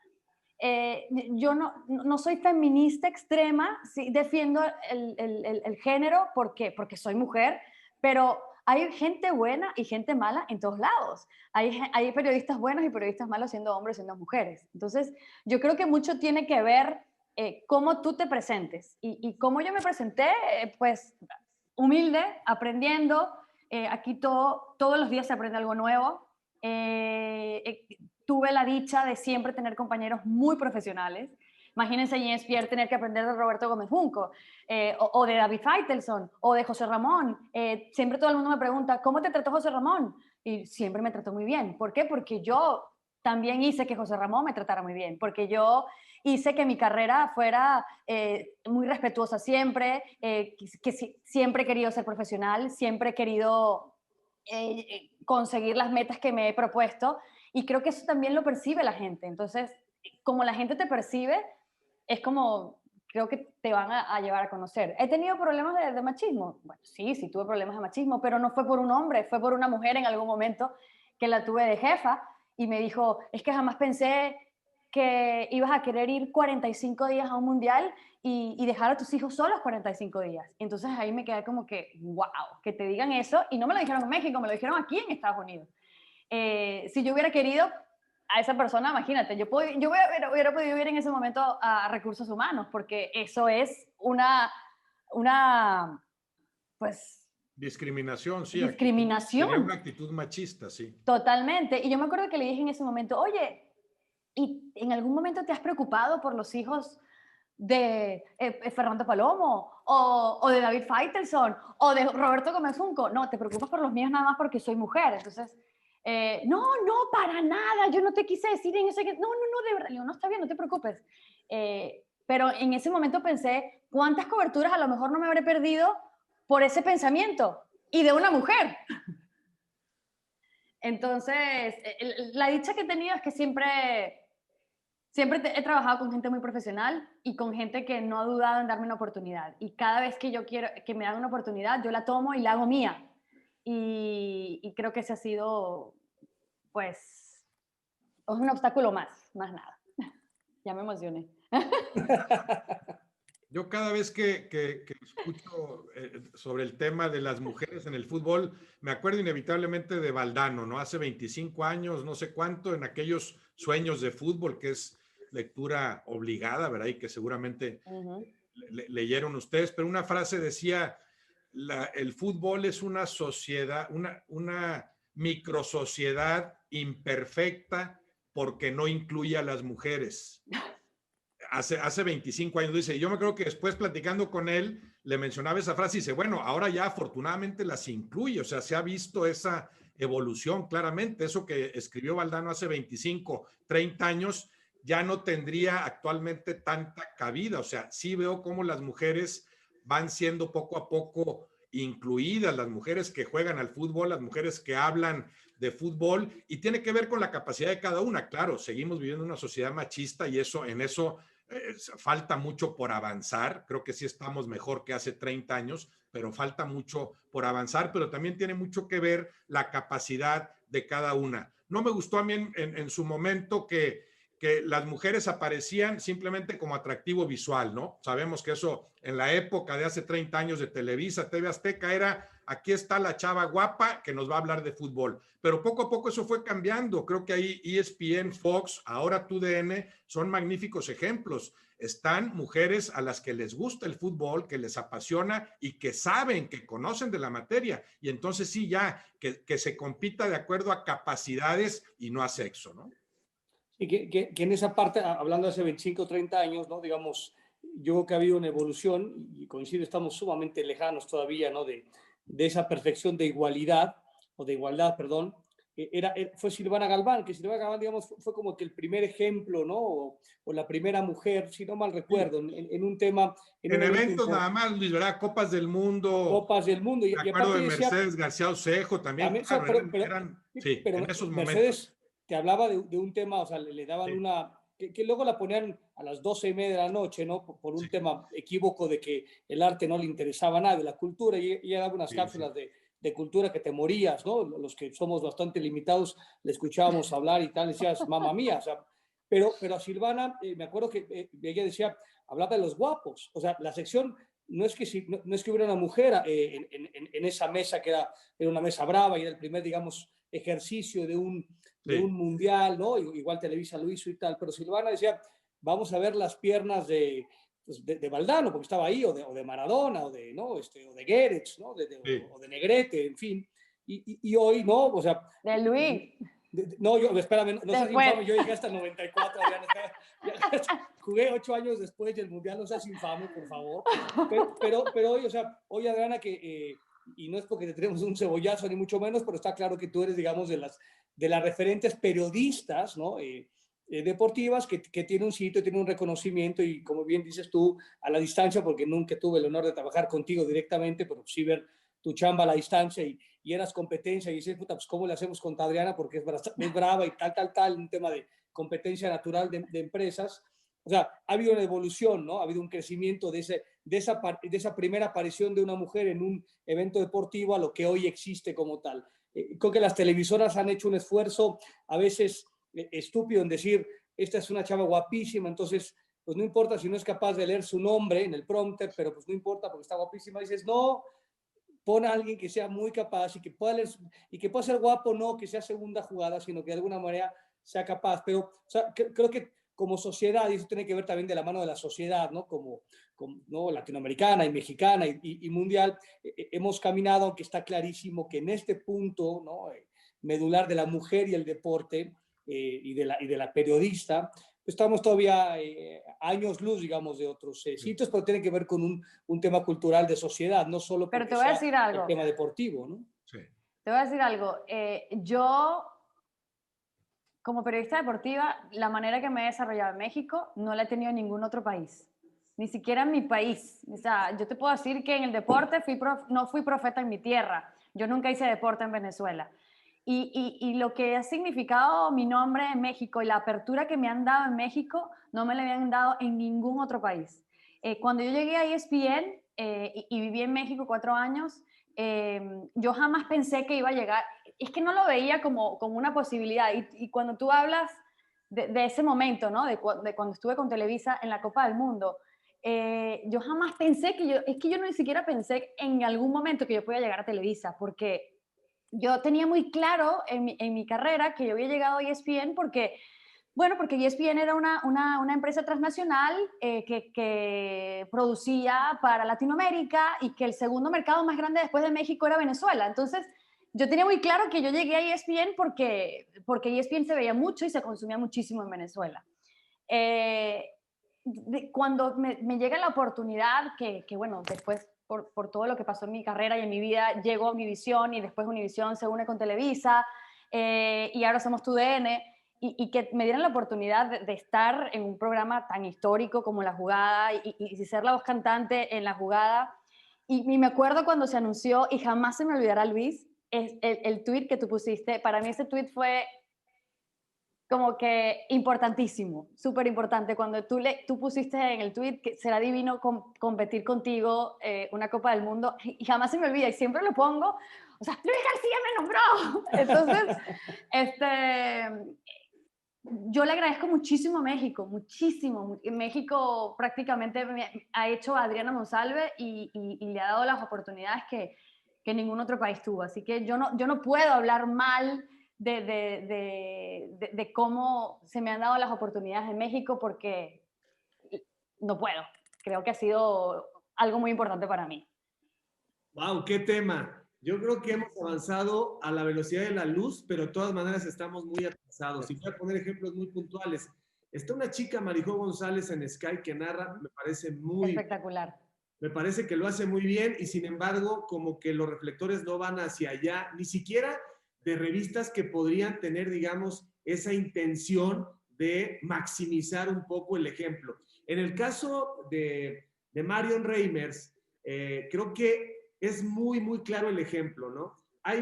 B: Yo no soy feminista extrema, sí, defiendo el género. ¿Por qué? Porque soy mujer, pero hay gente buena y gente mala en todos lados. Hay periodistas buenos y periodistas malos siendo hombres, siendo mujeres. Entonces, yo creo que mucho tiene que ver cómo tú te presentes. Y cómo yo me presenté, pues humilde, aprendiendo. Aquí todos los días se aprende algo nuevo. Tuve la dicha de siempre tener compañeros muy profesionales. Imagínense en ESPN tener que aprender de Roberto Gómez Junco, o de David Faitelson, o de José Ramón. Siempre todo el mundo me pregunta, ¿cómo te trató José Ramón? Y siempre me trató muy bien. ¿Por qué? Porque yo también hice que José Ramón me tratara muy bien, porque yo hice que mi carrera fuera muy respetuosa siempre, que siempre he querido ser profesional, siempre he querido conseguir las metas que me he propuesto, y creo que eso también lo percibe la gente. Entonces, como la gente te percibe, es como, creo que te van a llevar a conocer. ¿He tenido problemas de machismo? Bueno, sí tuve problemas de machismo, pero no fue por un hombre, fue por una mujer en algún momento que la tuve de jefa y me dijo, es que jamás pensé que ibas a querer ir 45 días a un mundial y dejar a tus hijos solos 45 días. Entonces ahí me quedé como que, wow, que te digan eso, y no me lo dijeron en México, me lo dijeron aquí en Estados Unidos. Si yo hubiera querido, a esa persona, imagínate, yo hubiera podido ir en ese momento a recursos humanos, porque eso es pues,
C: Discriminación, sí.
B: discriminación.
C: Sería una actitud machista, sí.
B: Totalmente. Y yo me acuerdo que le dije en ese momento, oye, ¿y en algún momento te has preocupado por los hijos de Fernando Palomo o de David Faitelson o de Roberto Gómez Junco? No, te preocupas por los míos nada más porque soy mujer. Entonces, no, para nada, yo no te quise decir en ese... No, de verdad, yo, no, está bien, no te preocupes. Pero en ese momento pensé, ¿cuántas coberturas a lo mejor no me habré perdido por ese pensamiento? Y de una mujer. Entonces, la dicha que he tenido es que siempre he trabajado con gente muy profesional y con gente que no ha dudado en darme una oportunidad. Y cada vez que yo quiero que me hagan una oportunidad, yo la tomo y la hago mía. Y creo que ese ha sido, pues, un obstáculo más nada. Ya me emocioné.
C: Yo cada vez que escucho sobre el tema de las mujeres en el fútbol, me acuerdo inevitablemente de Valdano, ¿no? Hace 25 años, no sé cuánto, en aquellos Sueños de Fútbol, que es lectura obligada, ¿verdad? Y que seguramente leyeron ustedes, pero una frase decía, el fútbol es una sociedad, una microsociedad imperfecta porque no incluye a las mujeres. Hace 25 años, dice, yo me creo que después platicando con él, le mencionaba esa frase y dice, bueno, ahora ya afortunadamente las incluye, o sea, se ha visto esa evolución claramente, eso que escribió Valdano hace 25, 30 años, ya no tendría actualmente tanta cabida, o sea, sí veo cómo las mujeres van siendo poco a poco incluidas, las mujeres que juegan al fútbol, las mujeres que hablan de fútbol, y tiene que ver con la capacidad de cada una, claro, seguimos viviendo en una sociedad machista y en eso falta mucho por avanzar, creo que sí estamos mejor que hace 30 años, pero falta mucho por avanzar, pero también tiene mucho que ver la capacidad de cada una. No me gustó a mí en su momento que las mujeres aparecían simplemente como atractivo visual, ¿no? Sabemos que eso en la época de hace 30 años de Televisa, TV Azteca, era aquí está la chava guapa que nos va a hablar de fútbol. Pero poco a poco eso fue cambiando. Creo que ahí ESPN, Fox, ahora TUDN son magníficos ejemplos. Están mujeres a las que les gusta el fútbol, que les apasiona y que saben, que conocen de la materia. Y entonces sí, ya que se compita de acuerdo a capacidades y no a sexo, ¿no?
D: Y que en esa parte, hablando de hace 25 o 30 años, ¿no? Digamos, yo creo que ha habido una evolución y coincido, estamos sumamente lejanos todavía, ¿no? De esa perfección de igualdad, o de igualdad, perdón. Fue Silvana Galván, que Silvana Galván, digamos, fue como que el primer ejemplo, ¿no? O la primera mujer, si no mal recuerdo, en un tema...
C: En eventos nada más, Luis, ¿verdad? Copas del Mundo.
D: Copas del Mundo.
C: Me acuerdo de Mercedes García Osejo también, claro, sí,
D: pero
C: en esos
D: Mercedes
C: momentos.
D: Te hablaba de un tema, o sea, le daban una... Que luego la ponían a las 12:30 de la noche, ¿no? Por un tema equívoco de que el arte no le interesaba nada, de la cultura, y ella daba unas cápsulas de cultura que te morías, ¿no? Los que somos bastante limitados, le escuchábamos hablar y tal, decías, mamá mía, o sea, pero a Silvana, me acuerdo que ella decía, hablaba de los guapos, o sea, la sección no es que hubiera una mujer en esa mesa que era una mesa brava y era el primer, digamos, ejercicio de un mundial, ¿no? Igual Televisa lo hizo y tal, pero Silvana decía, vamos a ver las piernas de Valdano, porque estaba ahí, o de Maradona, o de, ¿no? O de Guedes, ¿no? O de Negrete, en fin. Y hoy, ¿no? O sea...
B: De Luis.
D: No, espérame, no seas infame, yo llegué hasta el 94, jugué 8 años después del Mundial, no seas infame, por favor. Pero hoy, o sea, hoy Adriana, que, y no es porque te tenemos un cebollazo, ni mucho menos, pero está claro que tú eres, digamos, de las referentes periodistas, ¿no? Deportivas, que tiene un sitio, tiene un reconocimiento, y como bien dices tú, a la distancia, porque nunca tuve el honor de trabajar contigo directamente, pero sí ver tu chamba a la distancia, y eras competencia, y dices, puta, pues ¿cómo le hacemos con Adriana? Porque es brava y tal, un tema de competencia natural de empresas. O sea, ha habido una evolución, ¿no? Ha habido un crecimiento de esa primera aparición de una mujer en un evento deportivo a lo que hoy existe como tal. Creo que las televisoras han hecho un esfuerzo a veces estúpido en decir, esta es una chava guapísima, entonces pues no importa si no es capaz de leer su nombre en el prompter, pero pues no importa porque está guapísima. Dices, no, pon a alguien que sea muy capaz y que pueda leer, y que pueda ser guapo, no que sea segunda jugada, sino que de alguna manera sea capaz. Pero o sea, creo que como sociedad, y eso tiene que ver también de la mano de la sociedad, ¿no? ¿no? Latinoamericana y mexicana y mundial, hemos caminado, aunque está clarísimo que en este punto, ¿no? Medular de la mujer y el deporte y de la periodista, pues estamos todavía años luz, digamos, de otros sitios, pero tiene que ver con un tema cultural de sociedad, no solo
B: Pero
D: porque
B: te voy a
D: sea
B: decir algo.
D: el tema deportivo, ¿no?
C: Sí.
B: Te voy a decir algo. Yo, como periodista deportiva, la manera que me he desarrollado en México no la he tenido en ningún otro país. Ni siquiera en mi país. O sea, yo te puedo decir que en el deporte no fui profeta en mi tierra. Yo nunca hice deporte en Venezuela. Y lo que ha significado mi nombre en México y la apertura que me han dado en México no me la habían dado en ningún otro país. Cuando yo llegué a ESPN y viví en México 4 años, yo jamás pensé que iba a llegar. Es que no lo veía como una posibilidad. Y cuando tú hablas de ese momento, ¿no? de cuando estuve con Televisa en la Copa del Mundo, yo jamás pensé es que yo ni siquiera pensé en algún momento que yo podía llegar a Televisa, porque yo tenía muy claro en mi carrera que yo había llegado a ESPN porque ESPN era una empresa transnacional que producía para Latinoamérica y que el segundo mercado más grande después de México era Venezuela. Entonces, yo tenía muy claro que yo llegué a ESPN porque ESPN se veía mucho y se consumía muchísimo en Venezuela. Cuando me llega la oportunidad, bueno, después por todo lo que pasó en mi carrera y en mi vida, llegó a Univisión y después Univisión se une con Televisa y ahora somos TUDN y que me dieran la oportunidad de estar en un programa tan histórico como La Jugada y ser la voz cantante en La Jugada. Y me acuerdo cuando se anunció, y jamás se me olvidará, Luis, el tweet que tú pusiste. Para mí ese tweet fue como que importantísimo, súper importante. Cuando tú pusiste en el tweet que será divino competir contigo una Copa del Mundo, y jamás se me olvida, y siempre lo pongo, o sea, Luis García me nombró. Entonces, yo le agradezco muchísimo a México, muchísimo. México prácticamente ha hecho a Adriana Monsalve y le ha dado las oportunidades que ningún otro país tuvo. Así que yo no puedo hablar mal de cómo se me han dado las oportunidades en México porque no puedo. Creo que ha sido algo muy importante para mí.
A: ¡Wow! ¡Qué tema! Yo creo que hemos avanzado a la velocidad de la luz, pero de todas maneras estamos muy atrasados. Y voy a poner ejemplos muy puntuales. Está una chica, Marijó González, en Sky, que narra, me parece muy...
B: Espectacular.
A: Me parece que lo hace muy bien y sin embargo como que los reflectores no van hacia allá, ni siquiera de revistas que podrían tener, digamos, esa intención de maximizar un poco el ejemplo. En el caso de Marion Reimers, creo que es muy, muy claro el ejemplo, ¿no? Hay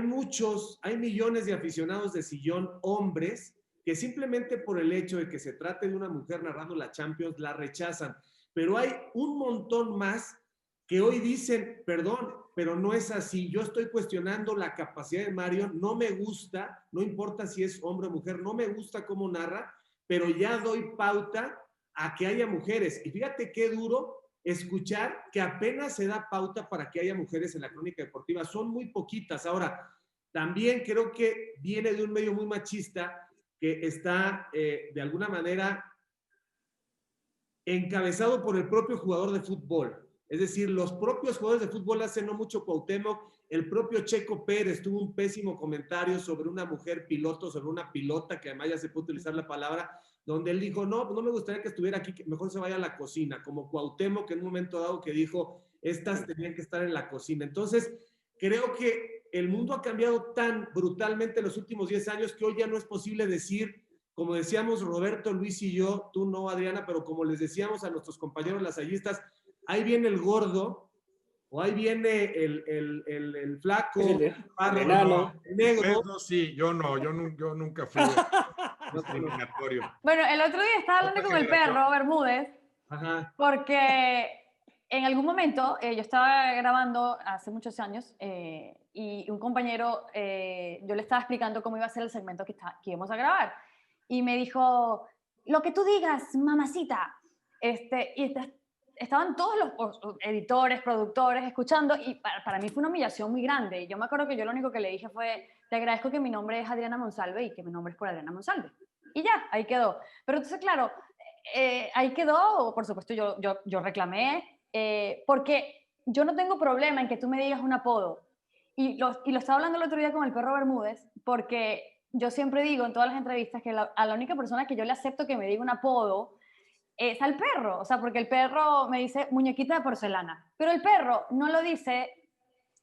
A: millones de aficionados de sillón, hombres, que simplemente por el hecho de que se trate de una mujer narrando la Champions, la rechazan. Pero hay un montón más que hoy dicen, perdón, pero no es así. Yo estoy cuestionando la capacidad de Mario, no me gusta, no importa si es hombre o mujer, no me gusta cómo narra, pero ya doy pauta a que haya mujeres. Y fíjate qué duro escuchar que apenas se da pauta para que haya mujeres en la crónica deportiva. Son muy poquitas. Ahora, también creo que viene de un medio muy machista que está de alguna manera encabezado por el propio jugador de fútbol. Es decir, los propios jugadores de fútbol hace no mucho Cuauhtémoc, el propio Checo Pérez tuvo un pésimo comentario sobre una mujer piloto, sobre una pilota, que además ya se puede utilizar la palabra, donde él dijo, no me gustaría que estuviera aquí, que mejor se vaya a la cocina, como Cuauhtémoc en un momento dado que dijo, estas tenían que estar en la cocina. Entonces, creo que el mundo ha cambiado tan brutalmente en los últimos 10 años que hoy ya no es posible decir, como decíamos Roberto, Luis y yo, tú no, Adriana, pero como les decíamos a nuestros compañeros lasallistas, ahí viene el gordo, o ahí viene el flaco,
D: el enano,
A: el negro.
C: No, sí, yo nunca fui discriminatorio.
B: Bueno, el otro día estaba hablando con el perro Bermúdez,
A: Ajá.
B: porque en algún momento yo estaba grabando hace muchos años y un compañero, yo le estaba explicando cómo iba a ser el segmento que íbamos a grabar. Y me dijo, lo que tú digas, mamacita. Estaban todos los editores, productores escuchando y para mí fue una humillación muy grande. Yo me acuerdo que yo lo único que le dije fue, te agradezco que mi nombre es Adriana Monsalve y que mi nombre es por Adriana Monsalve. y ya, ahí quedó. Pero entonces, claro, ahí quedó, por supuesto, yo reclamé, porque yo no tengo problema en que tú me digas un apodo. Y lo estaba hablando el otro día con el perro Bermúdez, porque yo siempre digo en todas las entrevistas que a la única persona que yo le acepto que me diga un apodo es al perro. O sea, porque el perro me dice muñequita de porcelana, pero el perro no lo dice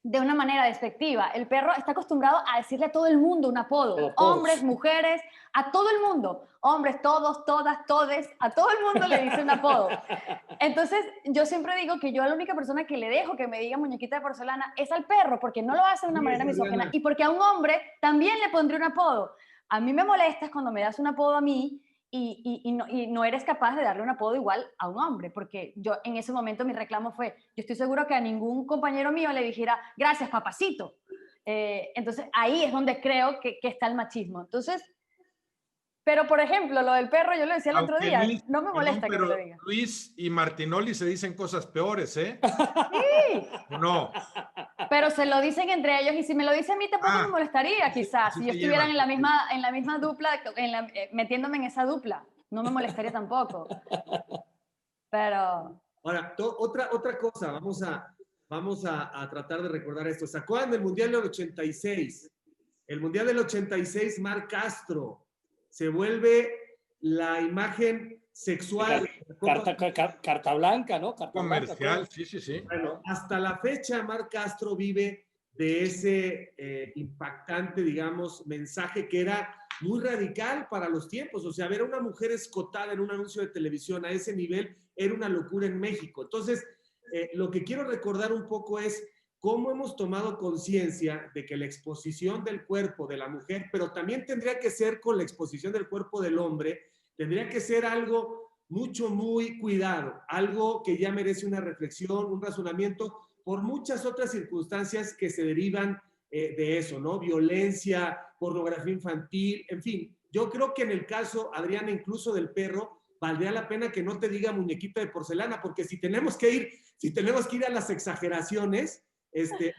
B: de una manera despectiva. El perro está acostumbrado a decirle a todo el mundo un apodo. Hombres, mujeres, a todo el mundo. Hombres, todos, todas, todes. A todo el mundo le dice un apodo. Entonces, yo siempre digo que yo a la única persona que le dejo que me diga muñequita de porcelana es al perro, porque no lo hace de una manera misógina y porque a un hombre también le pondré un apodo. A mí me molestas cuando me das un apodo a mí y no eres capaz de darle un apodo igual a un hombre, porque yo en ese momento mi reclamo fue, yo estoy seguro que a ningún compañero mío le dijera, gracias papacito. Entonces ahí es donde creo que está el machismo. Entonces, pero por ejemplo, lo del perro, yo lo decía el otro día,
C: Luis,
B: no me molesta que me lo diga.
C: Luis y Martinoli se dicen cosas peores, ¿eh?
B: Sí.
C: No.
B: Pero se lo dicen entre ellos y si me lo dice a mí tampoco me molestaría, quizás, si yo estuviera en la misma dupla, metiéndome en esa dupla, no me molestaría tampoco. Pero...
A: Ahora, otra cosa, vamos a tratar de recordar esto. ¿Se acuerdan del Mundial del 86? El Mundial del 86, Marc Castro se vuelve la imagen sexual.
D: Carta blanca, ¿no? Carta
C: comercial,
D: blanca,
C: sí.
A: Bueno, hasta la fecha Marc Castro vive de ese impactante, digamos, mensaje que era muy radical para los tiempos. O sea, ver a una mujer escotada en un anuncio de televisión a ese nivel era una locura en México. Entonces, lo que quiero recordar un poco es cómo hemos tomado conciencia de que la exposición del cuerpo de la mujer, pero también tendría que ser con la exposición del cuerpo del hombre, tendría que ser algo muy cuidado, algo que ya merece una reflexión, un razonamiento, por muchas otras circunstancias que se derivan de eso, ¿no? Violencia, pornografía infantil, en fin. Yo creo que en el caso, Adriana, incluso del perro, valdría la pena que no te diga muñequita de porcelana, porque si tenemos que ir a las exageraciones,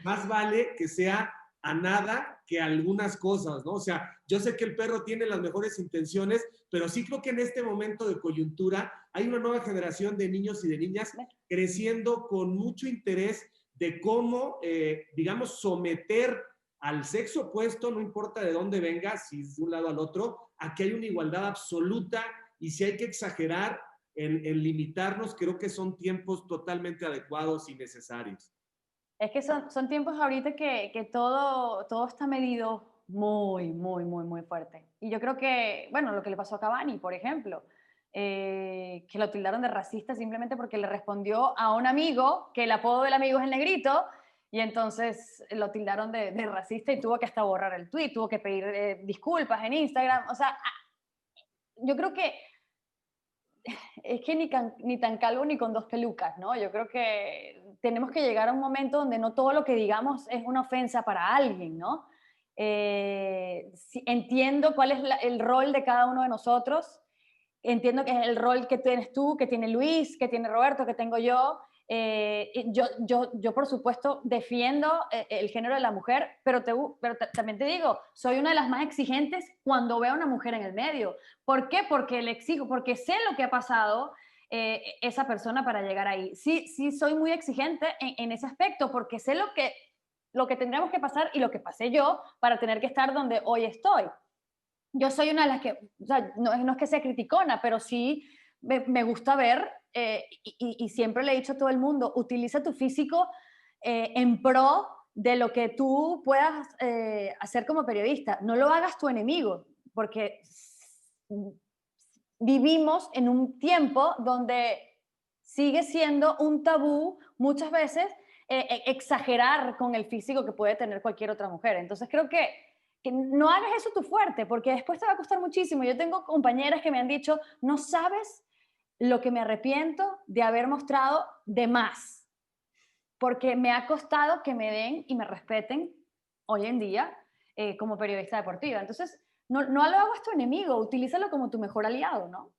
A: más vale que sea a nada que a algunas cosas, ¿no? O sea, yo sé que el perro tiene las mejores intenciones, pero sí creo que en este momento de coyuntura hay una nueva generación de niños y de niñas creciendo con mucho interés de cómo, digamos, someter al sexo opuesto, no importa de dónde venga, si es de un lado al otro, a que hay una igualdad absoluta, y si hay que exagerar en limitarnos, creo que son tiempos totalmente adecuados y necesarios.
B: Es que son tiempos ahorita que todo está medido muy fuerte. Y yo creo que, bueno, lo que le pasó a Cavani, por ejemplo, que lo tildaron de racista simplemente porque le respondió a un amigo que el apodo del amigo es el negrito, y entonces lo tildaron de racista y tuvo que hasta borrar el tweet, tuvo que pedir disculpas en Instagram. O sea, yo creo que es que ni tan calvo ni con dos pelucas, ¿no? Yo creo que tenemos que llegar a un momento donde no todo lo que digamos es una ofensa para alguien, ¿no? Entiendo cuál es el rol de cada uno de nosotros, entiendo que es el rol que tienes tú, que tiene Luis, que tiene Roberto, que tengo yo. Yo por supuesto, defiendo el género de la mujer, pero también te digo, soy una de las más exigentes cuando veo a una mujer en el medio. ¿Por qué? Porque le exijo, porque sé lo que ha pasado esa persona para llegar ahí. Sí, soy muy exigente en ese aspecto, porque sé lo que tendríamos que pasar y lo que pasé yo para tener que estar donde hoy estoy. Yo soy una de las que, o sea, no es que sea criticona, pero sí me gusta ver, y siempre le he dicho a todo el mundo, utiliza tu físico en pro de lo que tú puedas hacer como periodista. No lo hagas tu enemigo, porque vivimos en un tiempo donde sigue siendo un tabú muchas veces exagerar con el físico que puede tener cualquier otra mujer. Entonces creo que no hagas eso tu fuerte, porque después te va a costar muchísimo. Yo tengo compañeras que me han dicho, no sabes lo que me arrepiento de haber mostrado de más, porque me ha costado que me den y me respeten hoy en día como periodista deportiva. Entonces, no lo hagas tu enemigo, utilízalo como tu mejor aliado, ¿no?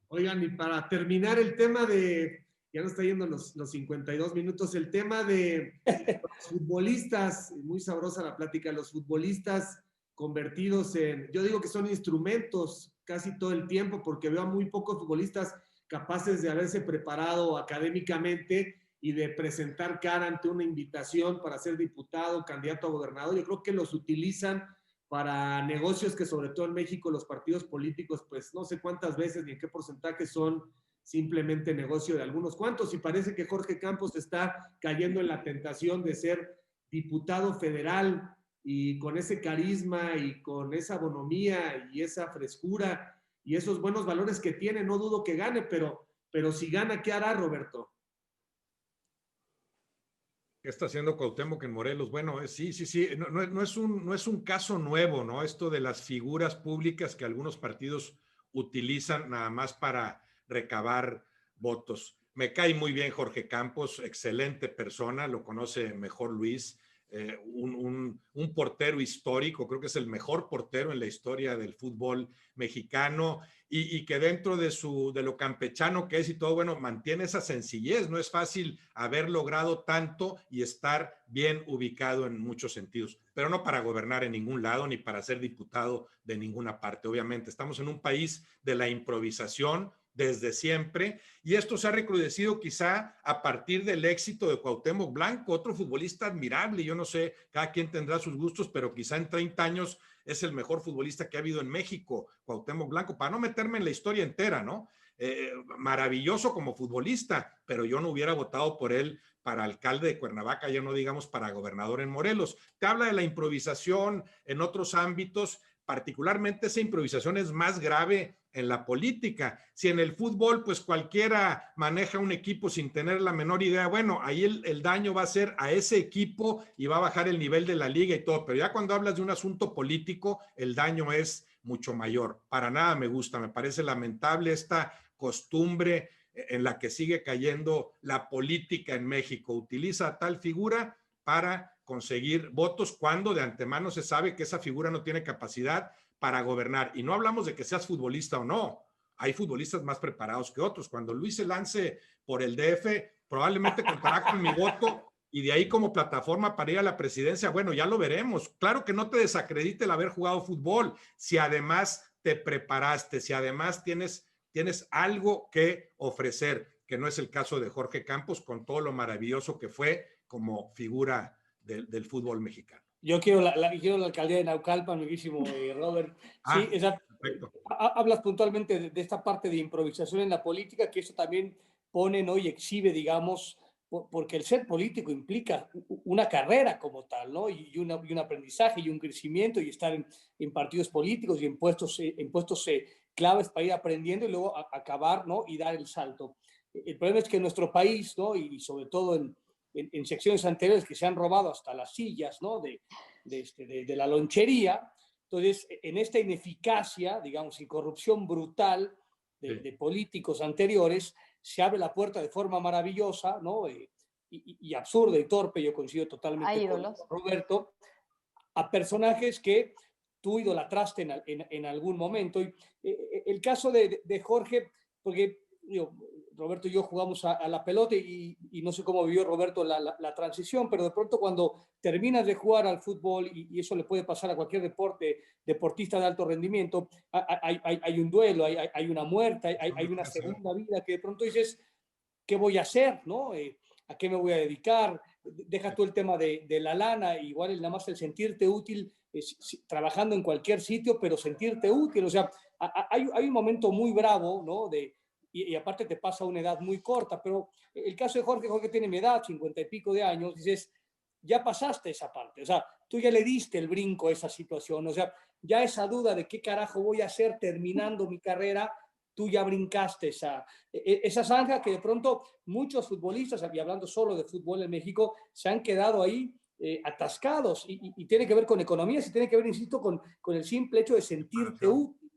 A: Oigan, y para terminar el tema de, ya nos está yendo los 52 minutos, el tema de los futbolistas, muy sabrosa la plática, los futbolistas convertidos en, yo digo que son instrumentos casi todo el tiempo, porque veo a muy pocos futbolistas capaces de haberse preparado académicamente y de presentar cara ante una invitación para ser diputado, candidato a gobernador. Yo creo que los utilizan para negocios que sobre todo en México los partidos políticos, pues no sé cuántas veces ni en qué porcentaje son simplemente negocio de algunos cuantos, y parece que Jorge Campos está cayendo en la tentación de ser diputado federal y con ese carisma y con esa bonomía y esa frescura y esos buenos valores que tiene, no dudo que gane, pero si gana, ¿qué hará, Roberto?
C: ¿Qué está haciendo Cuauhtémoc en Morelos? Bueno, sí, no es un caso nuevo, ¿no? Esto de las figuras públicas que algunos partidos utilizan nada más para recabar votos. Me cae muy bien Jorge Campos, excelente persona, lo conoce mejor Luis, un portero histórico, creo que es el mejor portero en la historia del fútbol mexicano, y que dentro de lo campechano que es y todo, bueno, mantiene esa sencillez. No es fácil haber logrado tanto y estar bien ubicado en muchos sentidos, pero no para gobernar en ningún lado ni para ser diputado de ninguna parte. Obviamente, estamos en un país de la improvisación desde siempre, y esto se ha recrudecido quizá a partir del éxito de Cuauhtémoc Blanco, otro futbolista admirable. Yo no sé, cada quien tendrá sus gustos, pero quizá en 30 años es el mejor futbolista que ha habido en México, Cuauhtémoc Blanco, para no meterme en la historia entera, ¿no? Maravilloso como futbolista, pero yo no hubiera votado por él para alcalde de Cuernavaca, ya no digamos para gobernador en Morelos. Te habla de la improvisación en otros ámbitos, particularmente esa improvisación es más grave en la política. Si en el fútbol, pues cualquiera maneja un equipo sin tener la menor idea, bueno, ahí el daño va a ser a ese equipo y va a bajar el nivel de la liga y todo, pero ya cuando hablas de un asunto político, el daño es mucho mayor. Para nada me gusta, me parece lamentable esta costumbre en la que sigue cayendo la política en México. Utiliza a tal figura para conseguir votos cuando de antemano se sabe que esa figura no tiene capacidad para gobernar. Y no hablamos de que seas futbolista o no. Hay futbolistas más preparados que otros. Cuando Luis se lance por el DF, probablemente contará con mi voto y de ahí como plataforma para ir a la presidencia. Bueno, ya lo veremos. Claro que no te desacredite el haber jugado fútbol, si además te preparaste, si además tienes algo que ofrecer, que no es el caso de Jorge Campos, con todo lo maravilloso que fue como figura del fútbol mexicano.
D: Yo quiero quiero la alcaldía de Naucalpan, amiguísimo Robert. Sí,
C: perfecto.
D: Hablas puntualmente de esta parte de improvisación en la política, que eso también pone, ¿no? Y exhibe, digamos, porque el ser político implica una carrera como tal, ¿no? Y un aprendizaje y un crecimiento y estar en partidos políticos y en puestos claves para ir aprendiendo y luego acabar, ¿no? Y dar el salto. El problema es que en nuestro país, ¿no? Y sobre todo en secciones anteriores que se han robado hasta las sillas, ¿no? De la lonchería. Entonces, en esta ineficacia, digamos, y corrupción brutal de políticos anteriores, se abre la puerta de forma maravillosa, ¿no? Y absurda y torpe, yo coincido totalmente con Roberto, a personajes que tú idolatraste en algún momento. Y el caso de Jorge, porque digo, Roberto y yo jugamos a la pelota y no sé cómo vivió Roberto la transición, pero de pronto cuando terminas de jugar al fútbol, y eso le puede pasar a cualquier deportista de alto rendimiento, hay un duelo, hay una muerte, hay una segunda vida que de pronto dices, ¿qué voy a hacer? ¿No? ¿A qué me voy a dedicar? Deja tú el tema de la lana, igual nada más el sentirte útil, trabajando en cualquier sitio, pero sentirte útil. O sea, hay un momento muy bravo, ¿no? Y aparte te pasa a una edad muy corta, pero el caso de Jorge tiene mi edad, 50 y pico de años, dices, ya pasaste esa parte, o sea, tú ya le diste el brinco a esa situación, o sea, ya esa duda de qué carajo voy a hacer terminando mi carrera, tú ya brincaste esa zanja que de pronto muchos futbolistas, y hablando solo de fútbol en México, se han quedado ahí atascados, y tiene que ver con economía, y tiene que ver, insisto, con el simple hecho de sentirte útil.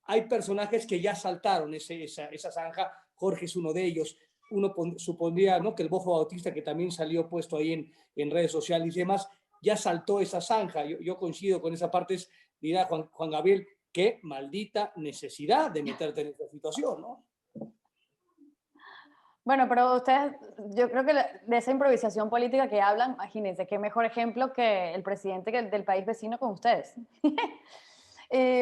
D: Hay personajes que ya saltaron esa zanja, Jorge es uno de ellos. Uno supondría, ¿no?, que el Bofo Bautista, que también salió puesto ahí en redes sociales y demás, ya saltó esa zanja. Yo coincido con esa parte, dirá Juan Gabriel, qué maldita necesidad de meterte en esa situación, ¿no?
B: Bueno, pero ustedes, yo creo que de esa improvisación política que hablan, imagínense, qué mejor ejemplo que el presidente del país vecino con ustedes.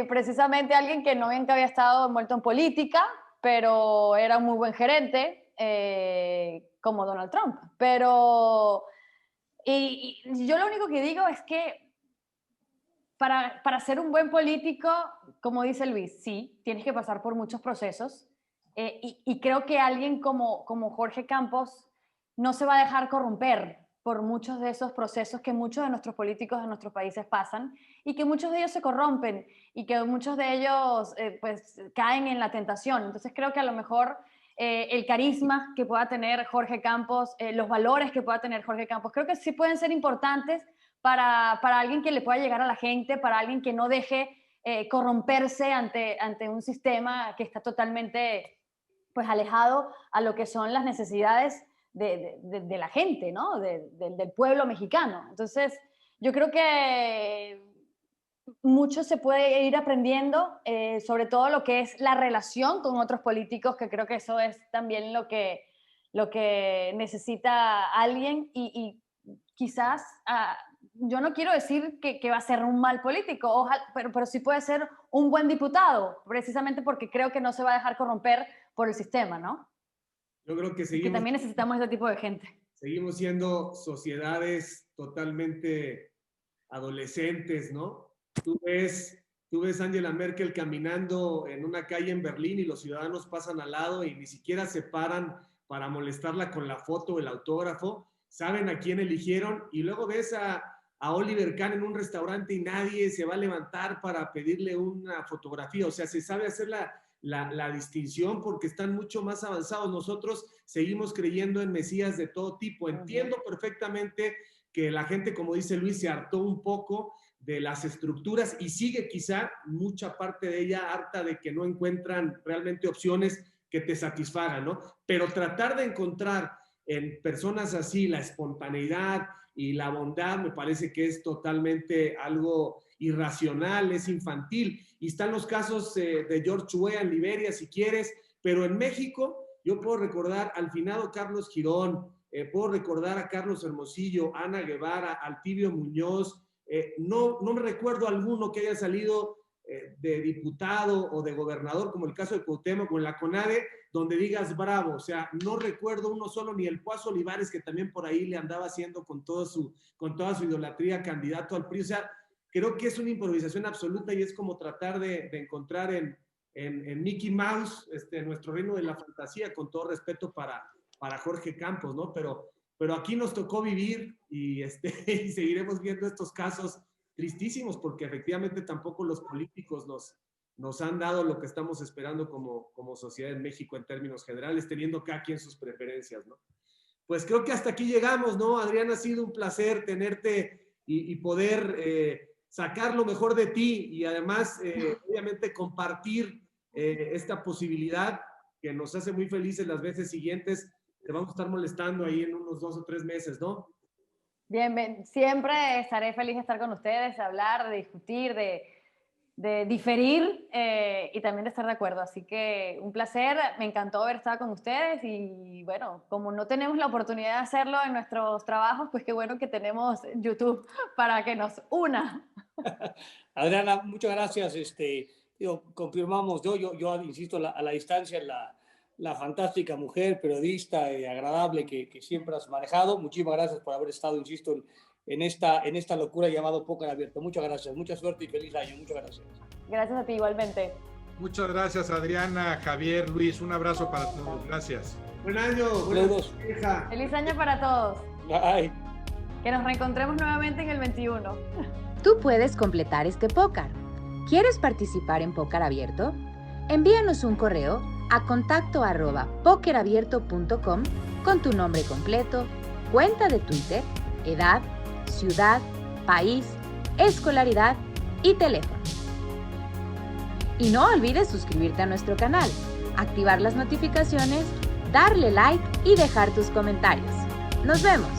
B: Precisamente alguien que nunca había estado envuelto en política, pero era un muy buen gerente, como Donald Trump. Pero, y yo lo único que digo es que para ser un buen político, como dice Luis, sí, tienes que pasar por muchos procesos. Y creo que alguien como Jorge Campos no se va a dejar corromper por muchos de esos procesos que muchos de nuestros políticos de nuestros países pasan y que muchos de ellos se corrompen y que muchos de ellos pues caen en la tentación. Entonces creo que a lo mejor el carisma que pueda tener Jorge Campos, los valores que pueda tener Jorge Campos, creo que sí pueden ser importantes para alguien que le pueda llegar a la gente, para alguien que no deje corromperse ante un sistema que está totalmente pues alejado a lo que son las necesidades de la gente, ¿no? Del pueblo mexicano. Entonces, yo creo que mucho se puede ir aprendiendo, sobre todo lo que es la relación con otros políticos, que creo que eso es también lo que necesita alguien y quizás, yo no quiero decir que va a ser un mal político, ojalá, pero sí puede ser un buen diputado, precisamente porque creo que no se va a dejar corromper por el sistema, ¿no?
A: Yo creo que
B: que también necesitamos ese tipo de gente.
A: Seguimos siendo sociedades totalmente adolescentes, ¿no? Tú ves a Angela Merkel caminando en una calle en Berlín y los ciudadanos pasan al lado y ni siquiera se paran para molestarla con la foto o el autógrafo, saben a quién eligieron, y luego ves a Oliver Kahn en un restaurante y nadie se va a levantar para pedirle una fotografía. O sea, se sabe hacer la distinción porque están mucho más avanzados. Nosotros seguimos creyendo en mesías de todo tipo. Entiendo perfectamente que la gente, como dice Luis, se hartó un poco de las estructuras y sigue quizá mucha parte de ella harta de que no encuentran realmente opciones que te satisfagan, ¿no? Pero tratar de encontrar en personas así la espontaneidad y la bondad me parece que es totalmente algo irracional, es infantil. Y están los casos de George Weah en Liberia, si quieres, pero en México yo puedo recordar al finado Carlos Girón, puedo recordar a Carlos Hermosillo, Ana Guevara, Altivio Muñoz, no me recuerdo alguno que haya salido de diputado o de gobernador, como el caso de Cuauhtémoc o en la CONADE, donde digas bravo. O sea, no recuerdo uno solo, ni el Paz Olivares, que también por ahí le andaba haciendo con toda su idolatría candidato al PRI. O sea, creo que es una improvisación absoluta y es como tratar de encontrar en Mickey Mouse nuestro reino de la fantasía, con todo respeto para Jorge Campos, ¿no? Pero aquí nos tocó vivir y seguiremos viendo estos casos tristísimos porque efectivamente tampoco los políticos nos han dado lo que estamos esperando como sociedad en México en términos generales, teniendo cada quien sus preferencias, ¿no? Pues creo que hasta aquí llegamos, ¿no? Adrián, ha sido un placer tenerte y poder sacar lo mejor de ti y además, obviamente, compartir esta posibilidad que nos hace muy felices las veces siguientes. Te vamos a estar molestando ahí en unos 2 o 3 meses, ¿no?
B: Bien, siempre estaré feliz de estar con ustedes, de hablar, de discutir, de diferir y también de estar de acuerdo. Así que un placer, me encantó haber estado con ustedes y bueno, como no tenemos la oportunidad de hacerlo en nuestros trabajos, pues qué bueno que tenemos YouTube para que nos una.
D: Adriana, muchas gracias. Confirmamos, yo insisto, a la distancia, la fantástica mujer, periodista y agradable que siempre has manejado. Muchísimas gracias por haber estado, insisto, en esta locura llamado Póker Abierto. Muchas gracias, mucha suerte y feliz año. Muchas gracias.
B: Gracias a ti igualmente.
C: Muchas gracias, Adriana, Javier, Luis. Un abrazo para todos. Gracias.
A: Buen año.
D: Saludos.
B: Feliz año para todos.
D: Bye.
B: Que nos reencontremos nuevamente en el 21.
E: Tú puedes completar este póker. ¿Quieres participar en Póker Abierto? Envíanos un correo a contacto@pokerabierto.com con tu nombre completo, cuenta de Twitter, edad, ciudad, país, escolaridad y teléfono. Y no olvides suscribirte a nuestro canal, activar las notificaciones, darle like y dejar tus comentarios. ¡Nos vemos!